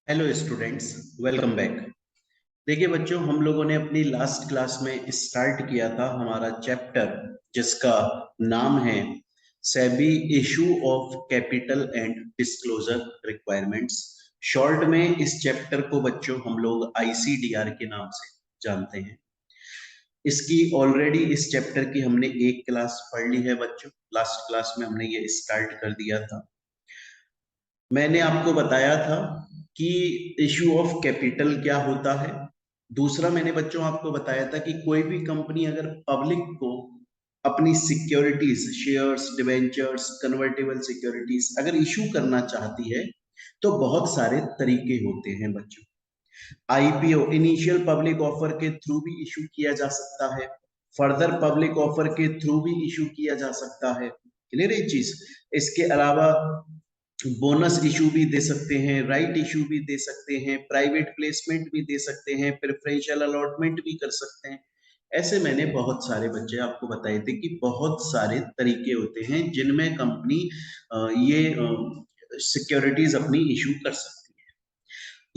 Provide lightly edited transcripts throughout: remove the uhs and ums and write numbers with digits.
Hello students, welcome back. देखिए बच्चों, हम लोगों ने अपनी लास्ट क्लास में स्टार्ट किया था हमारा चैप्टर जिसका नाम है SEBI issue of capital and disclosure requirements. Short में इस चैप्टर को बच्चों हम लोग आईसीडीआर के नाम से जानते हैं। इसकी ऑलरेडी इस चैप्टर की हमने एक क्लास पढ़ ली है बच्चों। लास्ट क्लास में हमने ये स्टार्ट कर दिया था। मैंने आपको बताया था कि इशू ऑफ कैपिटल क्या होता है। दूसरा मैंने बच्चों आपको बताया था कि कोई भी कंपनी अगर पब्लिक को अपनी securities, shares, debentures, convertible securities अगर इशू करना चाहती है तो बहुत सारे तरीके होते हैं बच्चों। आईपीओ, इनिशियल पब्लिक ऑफर के थ्रू भी इशू किया जा सकता है। फर्दर पब्लिक ऑफर के थ्रू भी इशू किया जा सकता है। क्लियर है ये चीज। इसके अलावा बोनस इशू भी दे सकते हैं, राइट इशू भी दे सकते हैं, प्राइवेट प्लेसमेंट भी दे सकते हैं, प्रेफरेंशियल अलॉटमेंट भी कर सकते हैं। ऐसे मैंने बहुत सारे बच्चे आपको बताए थे कि बहुत सारे तरीके होते हैं जिनमें कंपनी ये सिक्योरिटीज अपनी इशू कर सकती है।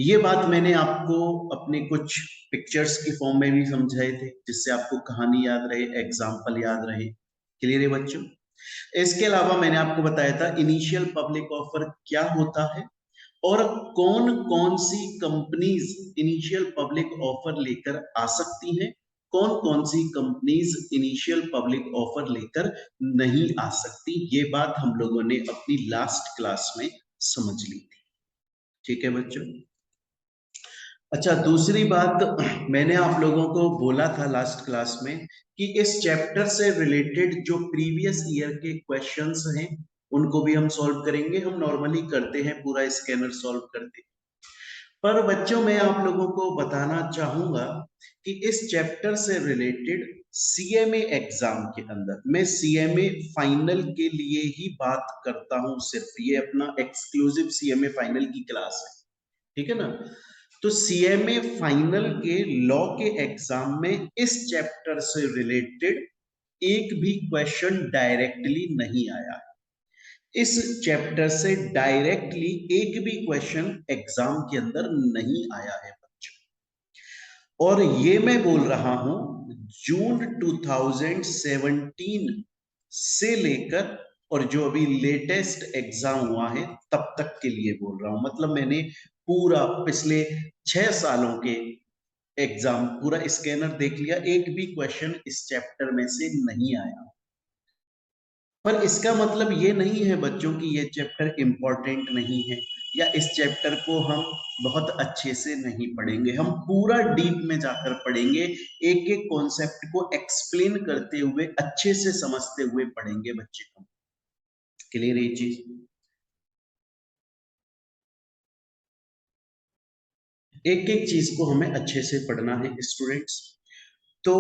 ये बात मैंने आपको अपने कुछ पिक्चर्स की फॉर्म में भी समझाए थे, जिससे आपको कहानी याद रहे, एग्जाम्पल याद रहे। क्लियर है बच्चों। इसके अलावा मैंने आपको बताया था इनिशियल पब्लिक ऑफर क्या होता है और कौन कौन सी कंपनीज इनिशियल पब्लिक ऑफर लेकर आ सकती हैं, कौन कौन सी कंपनीज इनिशियल पब्लिक ऑफर लेकर नहीं आ सकती। ये बात हम लोगों ने अपनी लास्ट क्लास में समझ ली थी। ठीक है बच्चों। अच्छा, दूसरी बात, मैंने आप लोगों को बोला था लास्ट क्लास में कि इस चैप्टर से रिलेटेड जो प्रीवियस ईयर के क्वेश्चंस हैं उनको भी हम सॉल्व करेंगे। हम नॉर्मली करते हैं, पूरा स्कैनर सॉल्व करते हैं। पर बच्चों, मैं आप लोगों को बताना चाहूंगा कि इस चैप्टर से रिलेटेड सीएमए एग्जाम के अंदर, मैं सीएमए फाइनल के लिए ही बात करता हूं, सिर्फ ये अपना एक्सक्लूसिव सीएमए फाइनल की क्लास है। ठीक है ना। तो सीएमए फाइनल के लॉ के एग्जाम में इस चैप्टर से रिलेटेड एक भी क्वेश्चन डायरेक्टली नहीं आया। इस चैप्टर से डायरेक्टली एक भी क्वेश्चन एग्जाम के अंदर नहीं आया है बच्चों। और ये मैं बोल रहा हूं जून 2017 से लेकर और जो अभी लेटेस्ट एग्जाम हुआ है तब तक के लिए बोल रहा हूं। मतलब मैंने पूरा पिछले 6 सालों के एग्जाम पूरा स्कैनर देख लिया, एक भी क्वेश्चन इस चैप्टर में से नहीं आया। पर इसका मतलब ये नहीं है बच्चों कि ये चैप्टर इंपॉर्टेंट नहीं है या इस चैप्टर को हम बहुत अच्छे से नहीं पढ़ेंगे। हम पूरा डीप में जाकर पढ़ेंगे, एक एक कॉन्सेप्ट को एक्सप्लेन करते हुए, अच्छे से समझते हुए पढ़ेंगे बच्चे को। क्लियर है ये चीज। एक एक चीज को हमें अच्छे से पढ़ना है स्टूडेंट्स। तो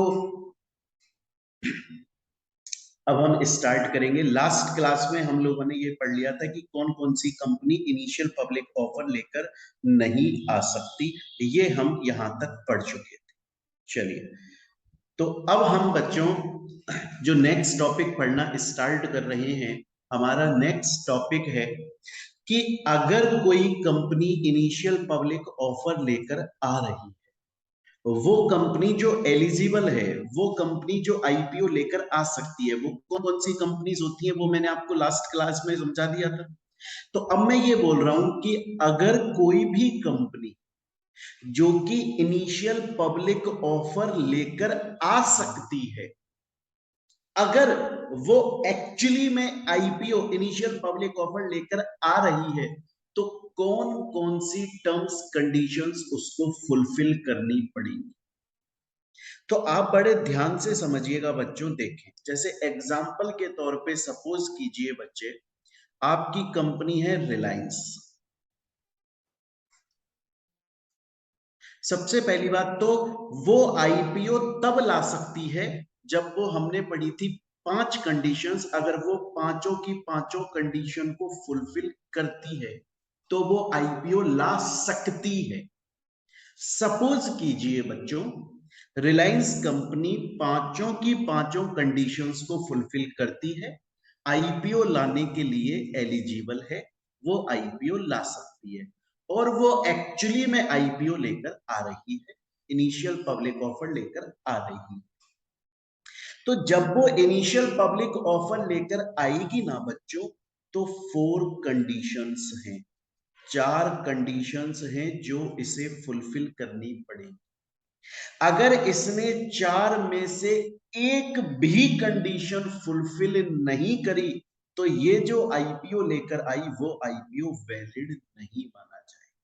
अब हम स्टार्ट करेंगे। लास्ट क्लास में हम लोगों ने ये पढ़ लिया था कि कौन कौन सी कंपनी इनिशियल पब्लिक ऑफर लेकर नहीं आ सकती। ये हम यहां तक पढ़ चुके थे। चलिए, तो अब हम बच्चों जो नेक्स्ट टॉपिक पढ़ना स्टार्ट कर रहे हैं, हमारा नेक्स्ट टॉपिक है कि अगर कोई कंपनी इनिशियल पब्लिक ऑफर लेकर आ रही है, वो कंपनी जो एलिजिबल है, वो कंपनी जो आईपीओ लेकर आ सकती है, वो कौन कौन सी कंपनीज होती है, वो मैंने आपको लास्ट क्लास में समझा दिया था। तो अब मैं ये बोल रहा हूं कि अगर कोई भी कंपनी जो कि इनिशियल पब्लिक ऑफर लेकर आ सकती है, अगर वो एक्चुअली में आईपीओ इनिशियल पब्लिक ऑफर लेकर आ रही है, तो कौन कौन सी टर्म्स कंडीशंस उसको फुलफिल करनी पड़ेगी। तो आप बड़े ध्यान से समझिएगा बच्चों। देखें, जैसे एग्जाम्पल के तौर पे सपोज कीजिए बच्चे, आपकी कंपनी है रिलायंस। सबसे पहली बात तो वो आईपीओ तब ला सकती है जब वो, हमने पढ़ी थी 5 कंडीशंस, अगर वो पांचों की पांचों कंडीशन को फुलफिल करती है तो वो आईपीओ ला सकती है। सपोज कीजिए बच्चों, रिलायंस कंपनी पांचों की पांचों कंडीशंस को फुलफिल करती है, आईपीओ लाने के लिए एलिजिबल है, वो आईपीओ ला सकती है। और वो एक्चुअली में आईपीओ लेकर आ रही है, इनिशियल पब्लिक ऑफर लेकर आ रही है। तो जब वो इनिशियल पब्लिक ऑफर लेकर आएगी ना बच्चों, तो 4 कंडीशंस हैं, 4 कंडीशंस हैं जो इसे फुलफिल करनी पड़ेगी। अगर इसने 4 में से एक भी कंडीशन फुलफिल नहीं करी, तो ये जो आईपीओ लेकर आई वो आईपीओ वैलिड नहीं माना जाएगा।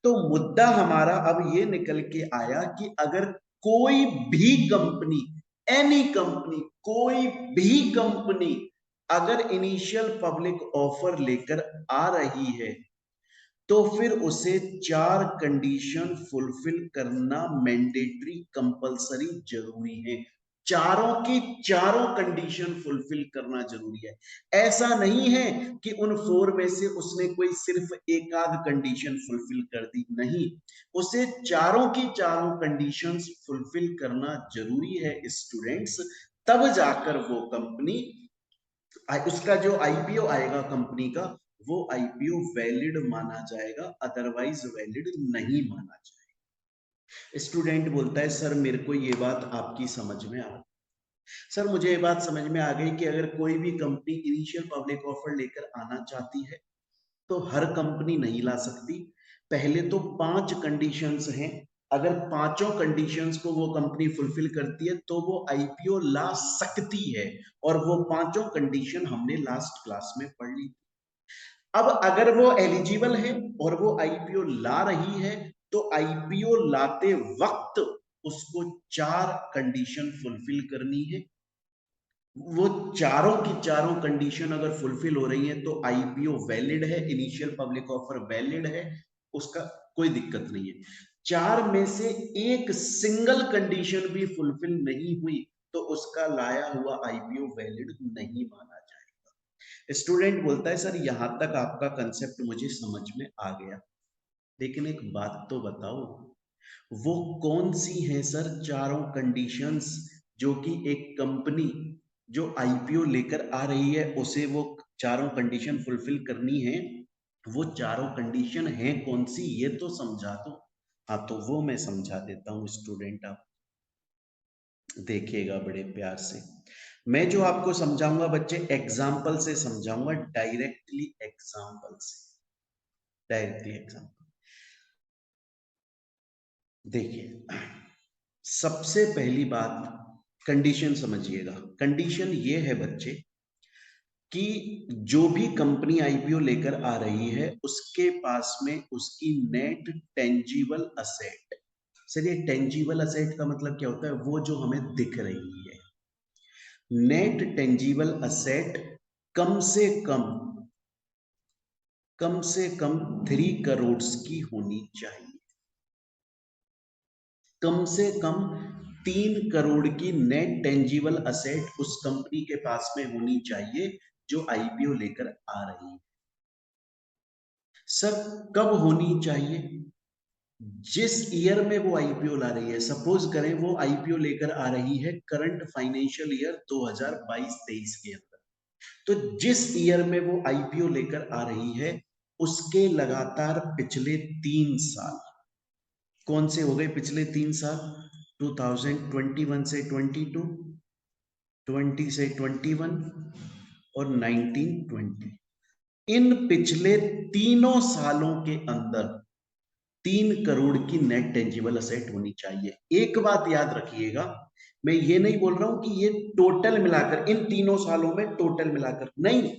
तो मुद्दा हमारा अब ये निकल के आया कि अगर कोई भी कंपनी, एनी कंपनी, कोई भी कंपनी अगर इनिशियल पब्लिक ऑफर लेकर आ रही है, तो फिर उसे 4 कंडीशन फुलफिल करना मैंडेटरी, कंपलसरी, जरूरी है। चारों की चारों कंडीशन फुलफिल करना जरूरी है। ऐसा नहीं है कि उन 4 में से उसने कोई सिर्फ एक आध कंडीशन फुलफिल कर दी, नहीं, उसे चारों की चारों कंडीशंस फुलफिल करना जरूरी है स्टूडेंट्स। तब जाकर वो कंपनी, उसका जो आईपीओ आएगा कंपनी का, वो आईपीओ वैलिड माना जाएगा, अदरवाइज वैलिड नहीं माना जाएगा। स्टूडेंट बोलता है सर मेरे को ये बात आपकी समझ में आ गई। सर मुझे ये बात समझ में आ गई कि अगर कोई भी कंपनी इनिशियल पब्लिक ऑफर लेकर आना चाहती है तो हर कंपनी नहीं ला सकती। पहले तो 5 कंडीशंस हैं, अगर पांचों कंडीशंस को वो कंपनी फुलफिल करती है तो वो आईपीओ ला सकती है, और वो पांचों कंडीशन हमने लास्ट क्लास में पढ़ ली। अब अगर वो एलिजिबल है और वो आईपीओ ला रही है, तो आईपीओ लाते वक्त उसको 4 कंडीशन फुलफिल करनी है। वो चारों की चारों कंडीशन अगर फुलफिल हो रही है तो आईपीओ वैलिड है, इनिशियल पब्लिक ऑफर वैलिड है, उसका कोई दिक्कत नहीं है। 4 में से एक सिंगल कंडीशन भी फुलफिल नहीं हुई तो उसका लाया हुआ आईपीओ वैलिड नहीं माना जाएगा। स्टूडेंट बोलता है सर यहां तक आपका कंसेप्ट मुझे समझ में आ गया, लेकिन एक बात तो बताओ, वो कौन सी है सर चारों कंडीशंस जो कि एक कंपनी जो आईपीओ लेकर आ रही है उसे वो चारों कंडीशन फुलफिल करनी है? वो चारों कंडीशन है कौन सी, ये तो समझा दो। हाँ तो वो मैं समझा देता हूँ स्टूडेंट, आप देखिएगा बड़े प्यार से। मैं जो आपको समझाऊंगा बच्चे एग्जाम्पल से समझाऊंगा, डायरेक्टली एग्जाम्पल से, डायरेक्टली एग्जाम्पल। देखिए सबसे पहली बात, कंडीशन समझिएगा। कंडीशन ये है बच्चे कि जो भी कंपनी आईपीओ लेकर आ रही है उसके पास में उसकी नेट टेंजिबल असेट, सर ये टेंजिबल असेट का मतलब क्या होता है? वो जो हमें दिख रही है। नेट टेंजिबल असेट कम से कम, कम से कम 3 करोड़ की होनी चाहिए। कम से कम 3 करोड़ की नेट टेंजिबल असेट उस कंपनी के पास में होनी चाहिए जो आईपीओ लेकर आ रही है। सर कब होनी चाहिए? जिस ईयर में वो आईपीओ ला रही है। सपोज करें वो आईपीओ लेकर आ रही है करंट फाइनेंशियल ईयर 2022-23 के अंदर, तो जिस ईयर में वो आईपीओ लेकर आ रही है उसके लगातार पिछले 3 साल, कौन से हो गए पिछले 3 साल? 2021 से 22, 20 से 21 और 19-20। इन पिछले तीनों सालों के अंदर 3 करोड़ की नेट टेंजिबल असेट होनी चाहिए। एक बात याद रखिएगा, मैं ये नहीं बोल रहा हूं कि ये टोटल मिलाकर, इन तीनों सालों में टोटल मिलाकर नहीं,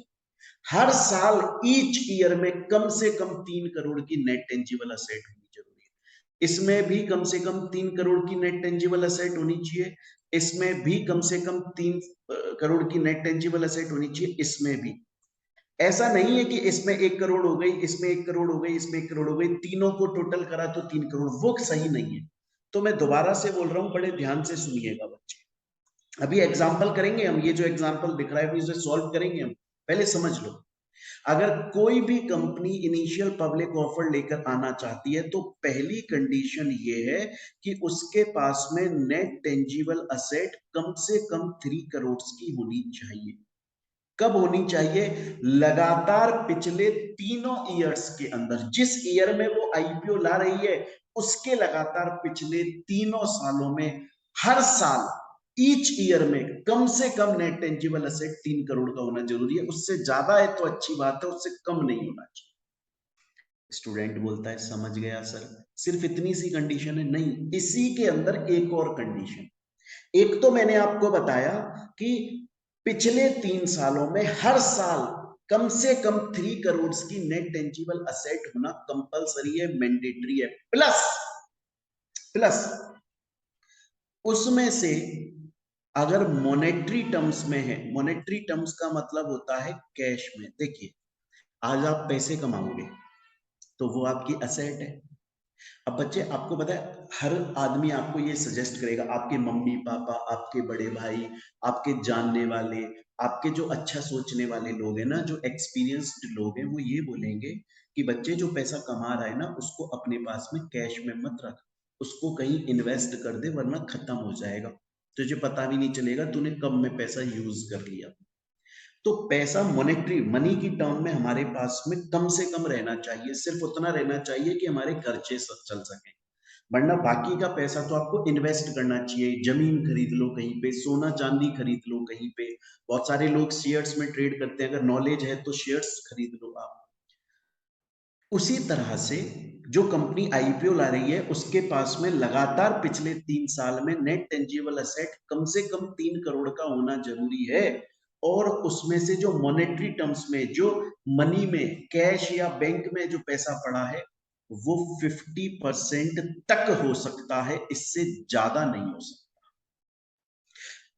हर साल ईच ईयर में कम से कम 3 करोड़ की नेट टेंजिबल असेट होनी जरूरी है। इसमें भी कम से कम 3 करोड़ की नेट टेंजिबल असेट होनी चाहिए, इसमें भी कम से कम 3 करोड़ की नेट टेंजिबल असेट होनी चाहिए, इसमें भी। ऐसा नहीं है कि इसमें 1 करोड़ हो गई, इसमें 1 करोड़ हो गई, इसमें 1 करोड़ हो गई, तीनों को टोटल करा तो 3 करोड़, वो सही नहीं है। तो मैं दोबारा से बोल रहा हूं, बड़े ध्यान से सुनिएगा बच्चे। अभी एग्जाम्पल करेंगे हम, ये जो एग्जाम्पल दिख रहा है इसे सॉल्व करेंगे हम, पहले समझ लो। अगर कोई भी कंपनी इनिशियल पब्लिक ऑफर लेकर आना चाहती है तो पहली कंडीशन ये है कि उसके पास में नेट टेंजिबल असेट कम से कम 3 करोड़ की होनी चाहिए। कब होनी चाहिए? लगातार पिछले तीनों ईयर्स के अंदर, जिस ईयर में वो आईपीओ ला रही है उसके लगातार पिछले तीनों सालों में हर साल ईच ईयर में कम से कम नेट टेंजिबल असेट 3 करोड़ का होना जरूरी है। उससे ज्यादा है तो अच्छी बात है, उससे कम नहीं होना चाहिए। स्टूडेंट बोलता है समझ गया सर, सिर्फ इतनी सी कंडीशन है? नहीं, इसी के अंदर एक और कंडीशन। एक तो मैंने आपको बताया कि पिछले 3 सालों में हर साल कम से कम 3 करोड़ की नेट टेंजिबल असेट होना कंपलसरी है, मैंडेटरी है। प्लस प्लस उसमें से अगर मॉनेटरी टर्म्स में है, मॉनेटरी टर्म्स का मतलब होता है कैश में। देखिए, आज आप पैसे कमाओगे तो वो आपकी असेट है। अब बच्चे, आपको पता है हर आदमी आपको ये सजेस्ट करेगा, आपके मम्मी पापा, आपके बड़े भाई, आपके जानने वाले, आपके जो अच्छा सोचने वाले लोग हैं ना, जो एक्सपीरियंस्ड लोग हैं, वो ये बोलेंगे कि बच्चे जो पैसा कमा रहा है ना उसको अपने पास में कैश में मत रख, उसको कहीं इन्वेस्ट कर दे वरना खत्म हो जाएगा, तुझे पता भी नहीं चलेगा तूने कब में पैसा यूज कर लिया। तो पैसा मॉनेटरी मनी की टर्म में हमारे पास में कम से कम रहना चाहिए, सिर्फ उतना रहना चाहिए कि हमारे खर्चे चल सके, वरना बाकी का पैसा तो आपको इन्वेस्ट करना चाहिए। जमीन खरीद लो कहीं पे, सोना चांदी खरीद लो कहीं पे, बहुत सारे लोग शेयर्स में ट्रेड करते हैं, अगर नॉलेज है तो शेयर्स खरीद लो आप। उसी तरह से जो कंपनी आईपीओ ला रही है उसके पास में लगातार पिछले 3 साल में नेट टेंजिबल असेट कम से कम 3 करोड़ का होना जरूरी है। और उसमें से जो मॉनेटरी टर्म्स में, जो मनी में, कैश या बैंक में जो पैसा पड़ा है वो 50% तक हो सकता है, इससे ज्यादा नहीं हो सकता।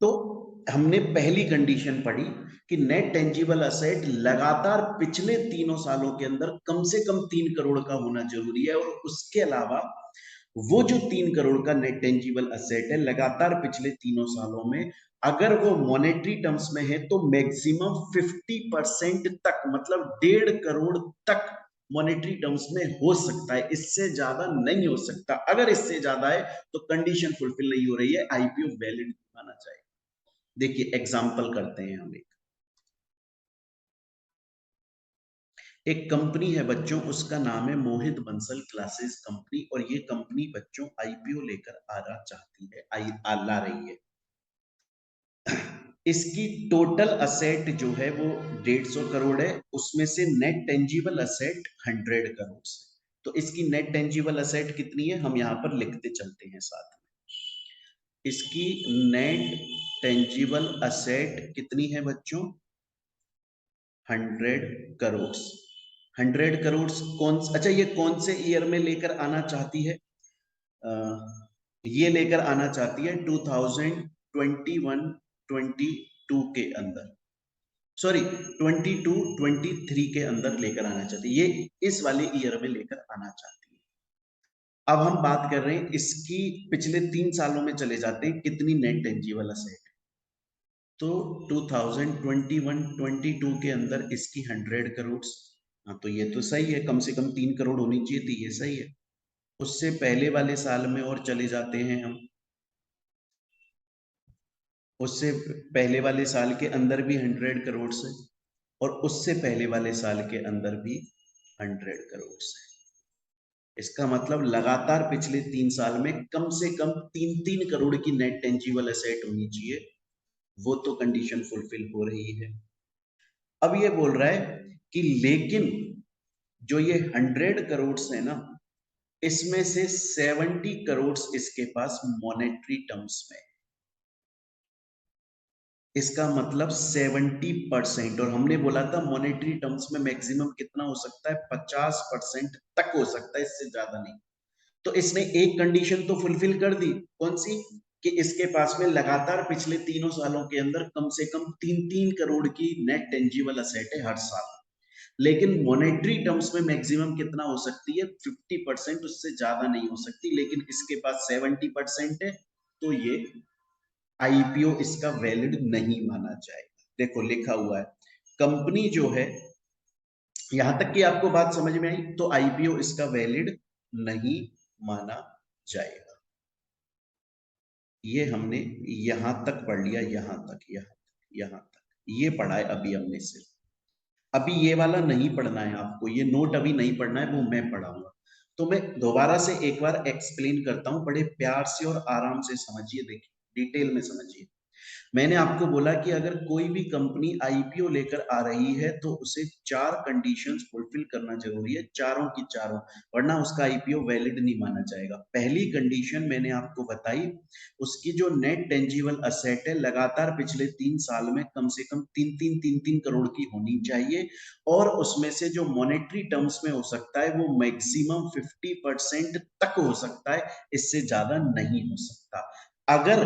तो हमने पहली कंडीशन पढ़ी कि नेट टेंजिबल असेट लगातार पिछले 3 सालों के अंदर कम से कम 3 करोड़ का होना जरूरी है, और उसके अलावा वो जो 3 करोड़ का नेट टेंजिबल असेट है लगातार पिछले 3 सालों में अगर वो मॉनेटरी टर्म्स में है तो मैक्सिमम 50% तक, मतलब 1.5 करोड़ तक मॉनेटरी टर्म्स में हो सकता है, इससे ज्यादा नहीं हो सकता। अगर इससे ज्यादा है तो कंडीशन फुलफिल नहीं हो रही है, आईपीओ वैलिड माना जाएगा। देखिए एग्जाम्पल करते हैं हम। एक कंपनी है बच्चों, उसका नाम है मोहित बंसल क्लासेस कंपनी, और ये कंपनी बच्चों आईपीओ लेकर आना चाहती है, ला रही है। इसकी टोटल असेट जो है वो 150 करोड़ है, उसमें से नेट टेंजिबल असेट 100 करोड़ है। तो इसकी नेट टेंजिबल असेट कितनी है हम यहाँ पर लिखते चलते हैं साथ में। इसकी नेट टेंजिबल असेट कितनी है बच्चों? 100 करोड़। 100 करोड़ कौन, अच्छा ये कौन से ईयर में लेकर आना चाहती है? ये लेकर आना चाहती है 2021-22 के अंदर, सॉरी 22-23 के अंदर लेकर आना चाहती है, ये इस वाले ईयर में लेकर आना चाहती है। अब हम बात कर रहे हैं इसकी पिछले 3 सालों में चले जाते हैं कितनी नेट टेंजिबल असेट। तो 2021-22 के अंदर इसकी 100 करोड़। हाँ तो ये तो सही है, कम से कम 3 करोड़ होनी चाहिए थी, ये सही है। उससे पहले वाले साल में और चले जाते हैं हम, उससे पहले वाले साल के अंदर भी 100 करोड़ है, और उससे पहले वाले साल के अंदर भी 100 करोड़ है। इसका मतलब लगातार पिछले 3 साल में कम से कम 3-3 करोड़ की नेट टेंजिबल एसेट होनी चाहिए, वो तो कंडीशन फुलफिल हो रही है। अब ये बोल रहा है कि लेकिन जो ये 100 करोड़ है ना, इसमें से 70 करोड़ इसके पास मॉनेटरी टर्म्स में, इसका मतलब 70%। और हमने बोला था मॉनेटरी टर्म्स में मैक्सिमम कितना हो सकता है? 50% तक हो सकता है, इससे ज्यादा नहीं। तो इसने एक कंडीशन तो फुलफिल कर दी, कौन सी? कि इसके पास में लगातार पिछले 3 सालों के अंदर कम से कम 3-3 करोड़ की नेट टेंजिबल असेट है हर साल। लेकिन मॉनेटरी टर्म्स में मैक्सिमम कितना हो सकती है? 50%, उससे ज्यादा नहीं हो सकती। लेकिन इसके पास 70% है, तो ये आईपीओ इसका वैलिड नहीं माना जाएगा। देखो लिखा हुआ है, कंपनी जो है, यहां तक कि आपको बात समझ में आई, तो आईपीओ इसका वैलिड नहीं माना जाएगा। ये हमने यहां तक पढ़ लिया, यहां तक, यहां तक। ये पढ़ा है अभी हमने सिर्फ। अभी ये वाला नहीं पढ़ना है आपको, ये नोट अभी नहीं पढ़ना है, वो मैं पढ़ाऊंगा। तो मैं दोबारा से एक बार एक्सप्लेन करता हूँ, बड़े प्यार से और आराम से समझिए, देखिए डिटेल में समझिए। मैंने आपको बोला कि अगर कोई भी कंपनी आईपीओ लेकर आ रही है तो उसे 4 कंडीशंस फुलफिल करना जरूरी है, चारों की चारों, वरना उसका आईपीओ वैलिड नहीं माना जाएगा। पहली कंडीशन मैंने आपको बताई, उसकी जो नेट टेंजिबल असेट है लगातार पिछले 3 साल में कम से कम 3-3 करोड़ की होनी चाहिए, और उसमें से जो मॉनेटरी टर्म्स में हो सकता है वो मैक्सिमम 50% तक हो सकता है, इससे ज्यादा नहीं हो सकता। अगर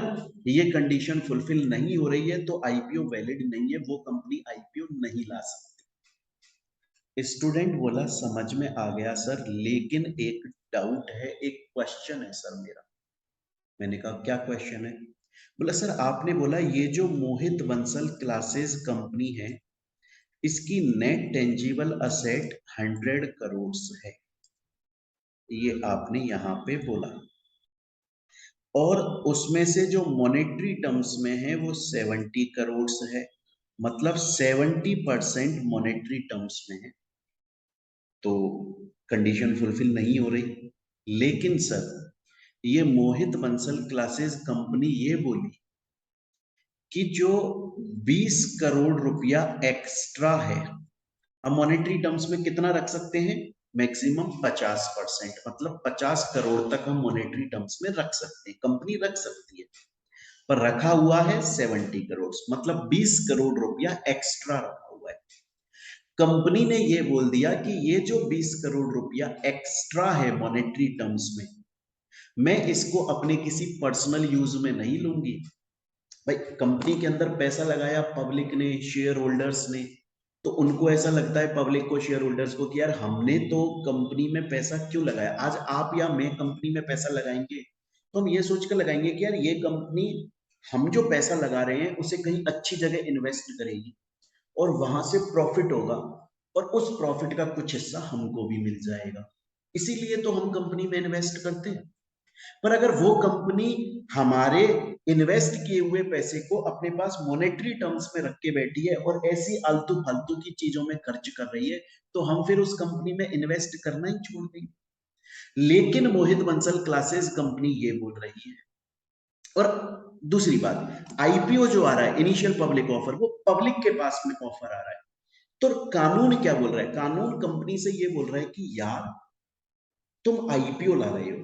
ये कंडीशन फुलफिल नहीं हो रही है तो आईपीओ वैलिड नहीं है, वो कंपनी आईपीओ नहीं ला सकती। स्टूडेंट बोला समझ में आ गया सर, लेकिन एक डाउट है, एक क्वेश्चन है सर मेरा। मैंने कहा क्या क्वेश्चन है? बोला सर आपने बोला ये जो मोहित बंसल क्लासेस कंपनी है, इसकी नेट टेंजिबल असेट 100 करोड़ है, ये आपने यहां पे बोला, और उसमें से जो मॉनेटरी टर्म्स में है वो 70 करोड़ है, मतलब 70% मॉनेटरी टर्म्स में है, तो कंडीशन फुलफिल नहीं हो रही। लेकिन सर ये मोहित बंसल क्लासेस कंपनी ये बोली कि जो 20 करोड़ रुपया एक्स्ट्रा है, हम मॉनेटरी टर्म्स में कितना रख सकते हैं? मैक्सिमम 50%, मतलब 50 करोड़ तक हम मॉनेटरी टर्म्स में रख सकते हैं, कंपनी रख सकती है, पर रखा हुआ है 70 करोड़, मतलब 20 करोड़ रुपया एक्स्ट्रा रखा हुआ है। कंपनी ने ये बोल दिया कि ये जो 20 करोड़ रुपया एक्स्ट्रा है मॉनेटरी टर्म्स में, मैं इसको अपने किसी पर्सनल यूज में नहीं लूंगी। भाई कंपनी के अंदर पैसा लगाया पब्लिक ने, शेयर होल्डर्स ने, तो उनको ऐसा लगता है पब्लिक को, शेयर होल्डर्स को, कि यार हमने तो कंपनी में पैसा क्यों लगाया। आज आप या मैं कंपनी में पैसा लगाएंगे तो हम ये सोचकर लगाएंगे कि यार ये कंपनी हम जो पैसा लगा रहे हैं उसे कहीं अच्छी जगह इन्वेस्ट करेगी और वहां से प्रॉफिट होगा, और उस प्रॉफिट का कुछ हिस्सा हमको भी मिल जाएगा, इसीलिए तो हम कंपनी में इन्वेस्ट करते हैं। पर अगर वो कंपनी हमारे इन्वेस्ट किए हुए पैसे को अपने पास मॉनेटरी टर्म्स में रख के बैठी है और ऐसी आलतू फालतू की चीजों में खर्च कर रही है, तो हम फिर उस कंपनी में इन्वेस्ट करना ही छोड़ देंगे। लेकिन मोहित बंसल क्लासेस कंपनी ये बोल रही है। और दूसरी बात, आईपीओ जो आ रहा है, इनिशियल पब्लिक ऑफर, वो पब्लिक के पास में ऑफर आ रहा है, तो कानून क्या बोल रहा है? कानून कंपनी से ये बोल रहा है कि यार तुम आईपीओ ला रहे हो,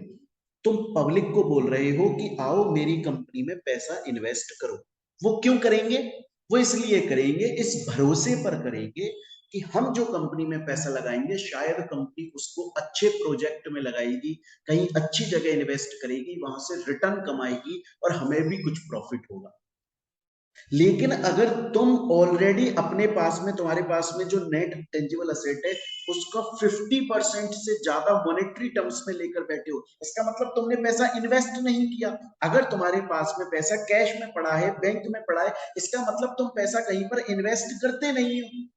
तुम पब्लिक को बोल रहे हो कि आओ मेरी कंपनी में पैसा इन्वेस्ट करो। वो क्यों करेंगे? वो इसलिए करेंगे, इस भरोसे पर करेंगे कि हम जो कंपनी में पैसा लगाएंगे शायद कंपनी उसको अच्छे प्रोजेक्ट में लगाएगी, कहीं अच्छी जगह इन्वेस्ट करेगी, वहां से रिटर्न कमाएगी और हमें भी कुछ प्रॉफिट होगा। लेकिन अगर तुम ऑलरेडी अपने पास में, तुम्हारे पास में जो नेट टेंजिबल असेट है उसका 50% से ज्यादा मॉनेटरी टर्म्स में लेकर बैठे हो, इसका मतलब तुमने पैसा इन्वेस्ट नहीं किया। अगर तुम्हारे पास में पैसा कैश में पड़ा है, बैंक में पड़ा है, इसका मतलब तुम पैसा कहीं पर इन्वेस्ट करते नहीं हो।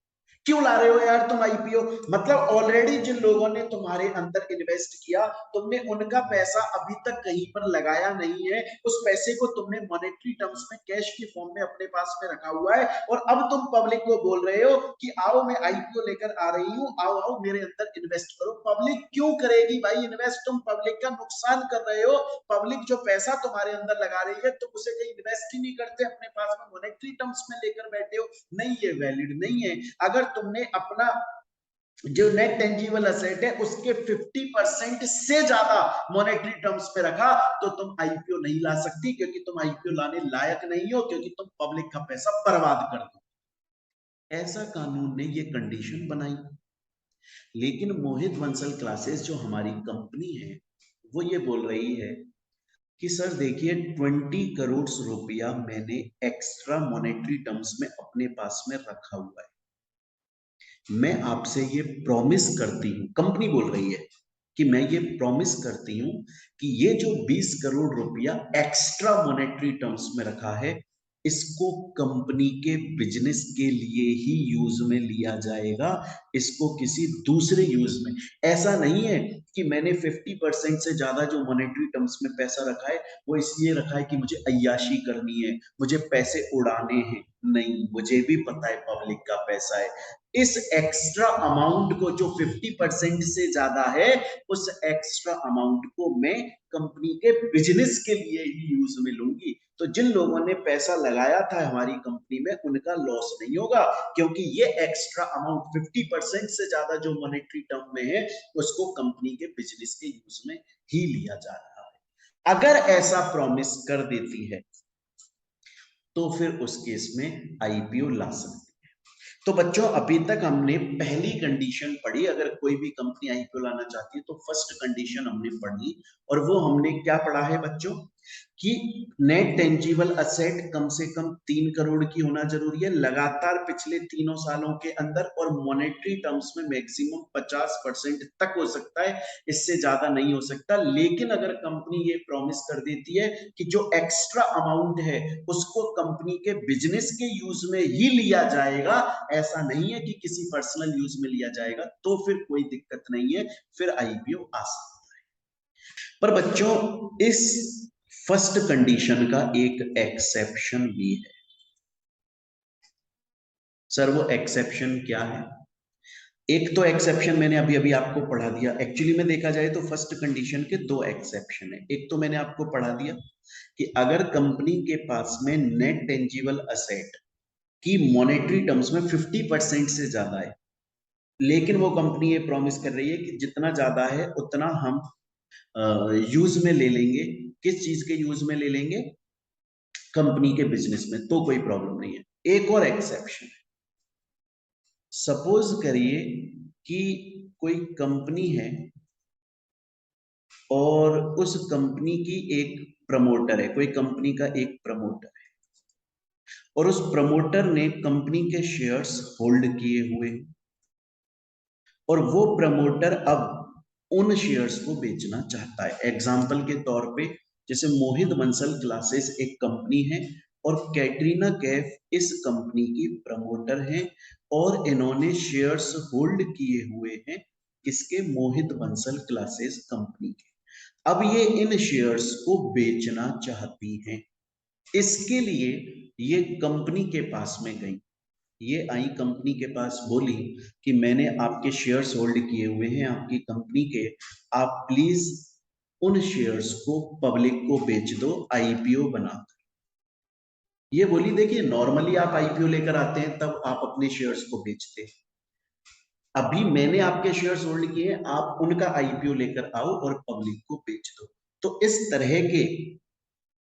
क्यों ला रहे हो यार तुम आईपीओ? मतलब ऑलरेडी जिन लोगों ने तुम्हारे अंदर इन्वेस्ट किया, तुमने उनका पैसा अभी तक कहीं पर लगाया नहीं है, उस पैसे को तुमने मॉनेटरी टर्म्स में कैश की फॉर्म में अपने पास में रखा हुआ है, और अब तुम पब्लिक को बोल रहे हो कि आओ मैं आईपीओ लेकर आ रही हूं, आओ आओ मेरे अंदर इन्वेस्ट करो। पब्लिक क्यों करेगी भाई इन्वेस्ट? तुम पब्लिक का नुकसान कर रहे हो। पब्लिक जो पैसा तुम्हारे अंदर लगा रही है तुम उसे कहीं इन्वेस्ट ही नहीं करते, अपने पास में मॉनेटरी टर्म्स में लेकर बैठे हो। नहीं, ये वैलिड नहीं है। अगर तुमने अपना जो नेट टेंजिबल असेट है उसके 50% से ज्यादा मॉनेटरी टर्म्स में रखा, तो तुम आईपीओ नहीं ला सकती, क्योंकि तुम आईपीओ लाने लायक नहीं हो, क्योंकि तुम पब्लिक का पैसा बर्बाद कर दो। ऐसा कानून ने ये कंडीशन बनाई। लेकिन मोहित बंसल क्लासेस जो हमारी कंपनी है वो ये बोल रही है कि सर देखिए 20 करोड़ रुपया मैंने एक्स्ट्रा मॉनेटरी टर्म्स में अपने पास में रखा हुआ है। मैं आपसे ये प्रॉमिस करती हूँ, कंपनी बोल रही है कि मैं ये प्रॉमिस करती हूँ कि ये जो 20 करोड़ रुपया एक्स्ट्रा मॉनेटरी टर्म्स में रखा है, इसको कंपनी के बिजनेस के लिए ही यूज में लिया जाएगा, इसको किसी दूसरे यूज में। ऐसा नहीं है कि मैंने 50% से ज्यादा जो मॉनेटरी टर्म्स में पैसा रखा है वो इसलिए रखा है कि मुझे अय्याशी करनी है, मुझे पैसे उड़ाने हैं। नहीं, मुझे भी पता है पब्लिक का पैसा है। इस एक्स्ट्रा अमाउंट को जो 50% से ज्यादा है, उस एक्स्ट्रा अमाउंट को मैं कंपनी के बिजनेस के लिए ही यूज में लूंगी। तो जिन लोगों ने पैसा लगाया था हमारी कंपनी में, उनका लॉस नहीं होगा, क्योंकि ये एक्स्ट्रा अमाउंट 50% से ज्यादा जो मॉनेटरी टर्म में है, उसको कंपनी के बिजनेस के यूज में ही लिया जा रहा है। अगर ऐसा प्रॉमिस कर देती है तो फिर उस केस में आईपीओ ला सकती है। तो बच्चों, अभी तक हमने पहली कंडीशन पढ़ी। अगर कोई भी कंपनी आईपीओ लाना चाहती है तो फर्स्ट कंडीशन हमने पढ़ी, और वो हमने क्या पढ़ा है बच्चों, कि नेट टेंजिबल असेट कम से कम 3 करोड़ की होना जरूरी है लगातार पिछले 3 सालों के अंदर, और मॉनेटरी टर्म्स में मैक्सिमम 50% तक हो सकता है, इससे ज्यादा नहीं हो सकता। लेकिन अगर कंपनी ये प्रॉमिस कर देती है कि जो एक्स्ट्रा अमाउंट है उसको कंपनी के बिजनेस के यूज में ही लिया जाएगा, ऐसा नहीं है कि किसी पर्सनल यूज में लिया जाएगा, तो फिर कोई दिक्कत नहीं है, फिर आईपीओ आ सकता है। पर बच्चों, इस फर्स्ट कंडीशन का एक एक्सेप्शन भी है। सर वो एक्सेप्शन क्या है? एक तो एक्सेप्शन मैंने अभी अभी आपको पढ़ा दिया। एक्चुअली में देखा जाए तो फर्स्ट कंडीशन के दो एक्सेप्शन है। एक तो मैंने आपको पढ़ा दिया कि अगर कंपनी के पास में नेट टेंजिबल असेट की मॉनेटरी टर्म्स में 50% से ज्यादा है, लेकिन वो कंपनी ये प्रॉमिस कर रही है कि जितना ज्यादा है उतना हम यूज में ले लेंगे। किस चीज के यूज में ले लेंगे? कंपनी के बिजनेस में, तो कोई प्रॉब्लम नहीं है। एक और एक्सेप्शन, सपोज करिए कि कोई कंपनी है और उस कंपनी की एक प्रमोटर है, कोई कंपनी का एक प्रमोटर है, और उस प्रमोटर ने कंपनी के शेयर्स होल्ड किए हुए हैं, और वो प्रमोटर अब उन शेयर्स को बेचना चाहता है। एग्जाम्पल के तौर पे, जैसे मोहित बंसल क्लासेस एक कंपनी है, और कैटरीना कैफ इस कंपनी की प्रमोटर हैं, और इन्होंने शेयर्स होल्ड किए हुए हैं किसके? मोहित बंसल क्लासेस कंपनी के। अब ये इन शेयर्स को बेचना चाहती हैं। इसके लिए ये कंपनी के पास में गई, ये आई कंपनी के पास, बोली कि मैंने आपके शेयर्स होल्ड किए हुए हैं आपकी कंपनी के, आप प्लीज उन शेयर्स को पब्लिक को बेच दो आईपीओ बनाकर। ये बोली, देखिए नॉर्मली आप आईपीओ लेकर आते हैं तब आप अपने शेयर्स को बेचते हैं, अभी मैंने आपके शेयर्स होल्ड किए हैं, आप उनका आईपीओ लेकर आओ और पब्लिक को बेच दो। तो इस तरह के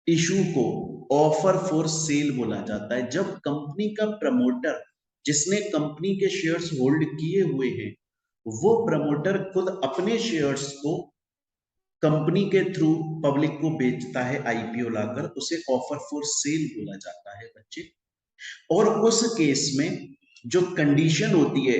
इशू को ऑफर फॉर सेल बोला जाता है। जब कंपनी का प्रमोटर, जिसने कंपनी के शेयर्स होल्ड किए हुए हैं, वो प्रमोटर खुद अपने शेयर्स को कंपनी के थ्रू पब्लिक को बेचता है आईपीओ लाकर, उसे ऑफर फॉर सेल बोला जाता है बच्चे। और उस केस में जो कंडीशन होती है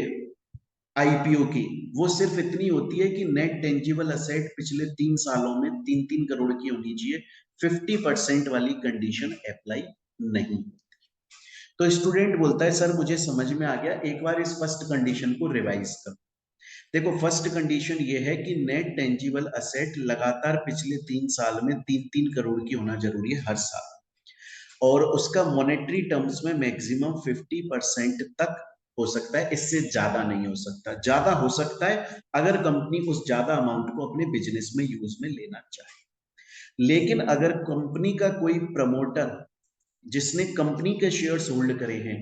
आईपीओ की, वो सिर्फ इतनी होती है कि नेट टेंजिबल असेट पिछले 3 सालों में 3-3 करोड़ की होनी चाहिए। 50% वाली कंडीशन अप्लाई नहीं। तो स्टूडेंट बोलता है सर मुझे समझ में आ गया, एक बार इस फर्स्ट कंडीशन को रिवाइज कर। देखो, फर्स्ट कंडीशन ये है कि नेट टेंजिबल असेट लगातार पिछले 3 साल में 3-3 करोड़ की होना जरूरी है हर साल, और उसका मॉनेटरी टर्म्स में मैक्सिमम 50% तक हो सकता है, इससे ज्यादा नहीं हो सकता। ज्यादा हो सकता है अगर कंपनी उस ज्यादा अमाउंट को अपने बिजनेस में यूज में लेना चाहे। लेकिन अगर कंपनी का कोई प्रमोटर, जिसने कंपनी के शेयर्स होल्ड करे हैं,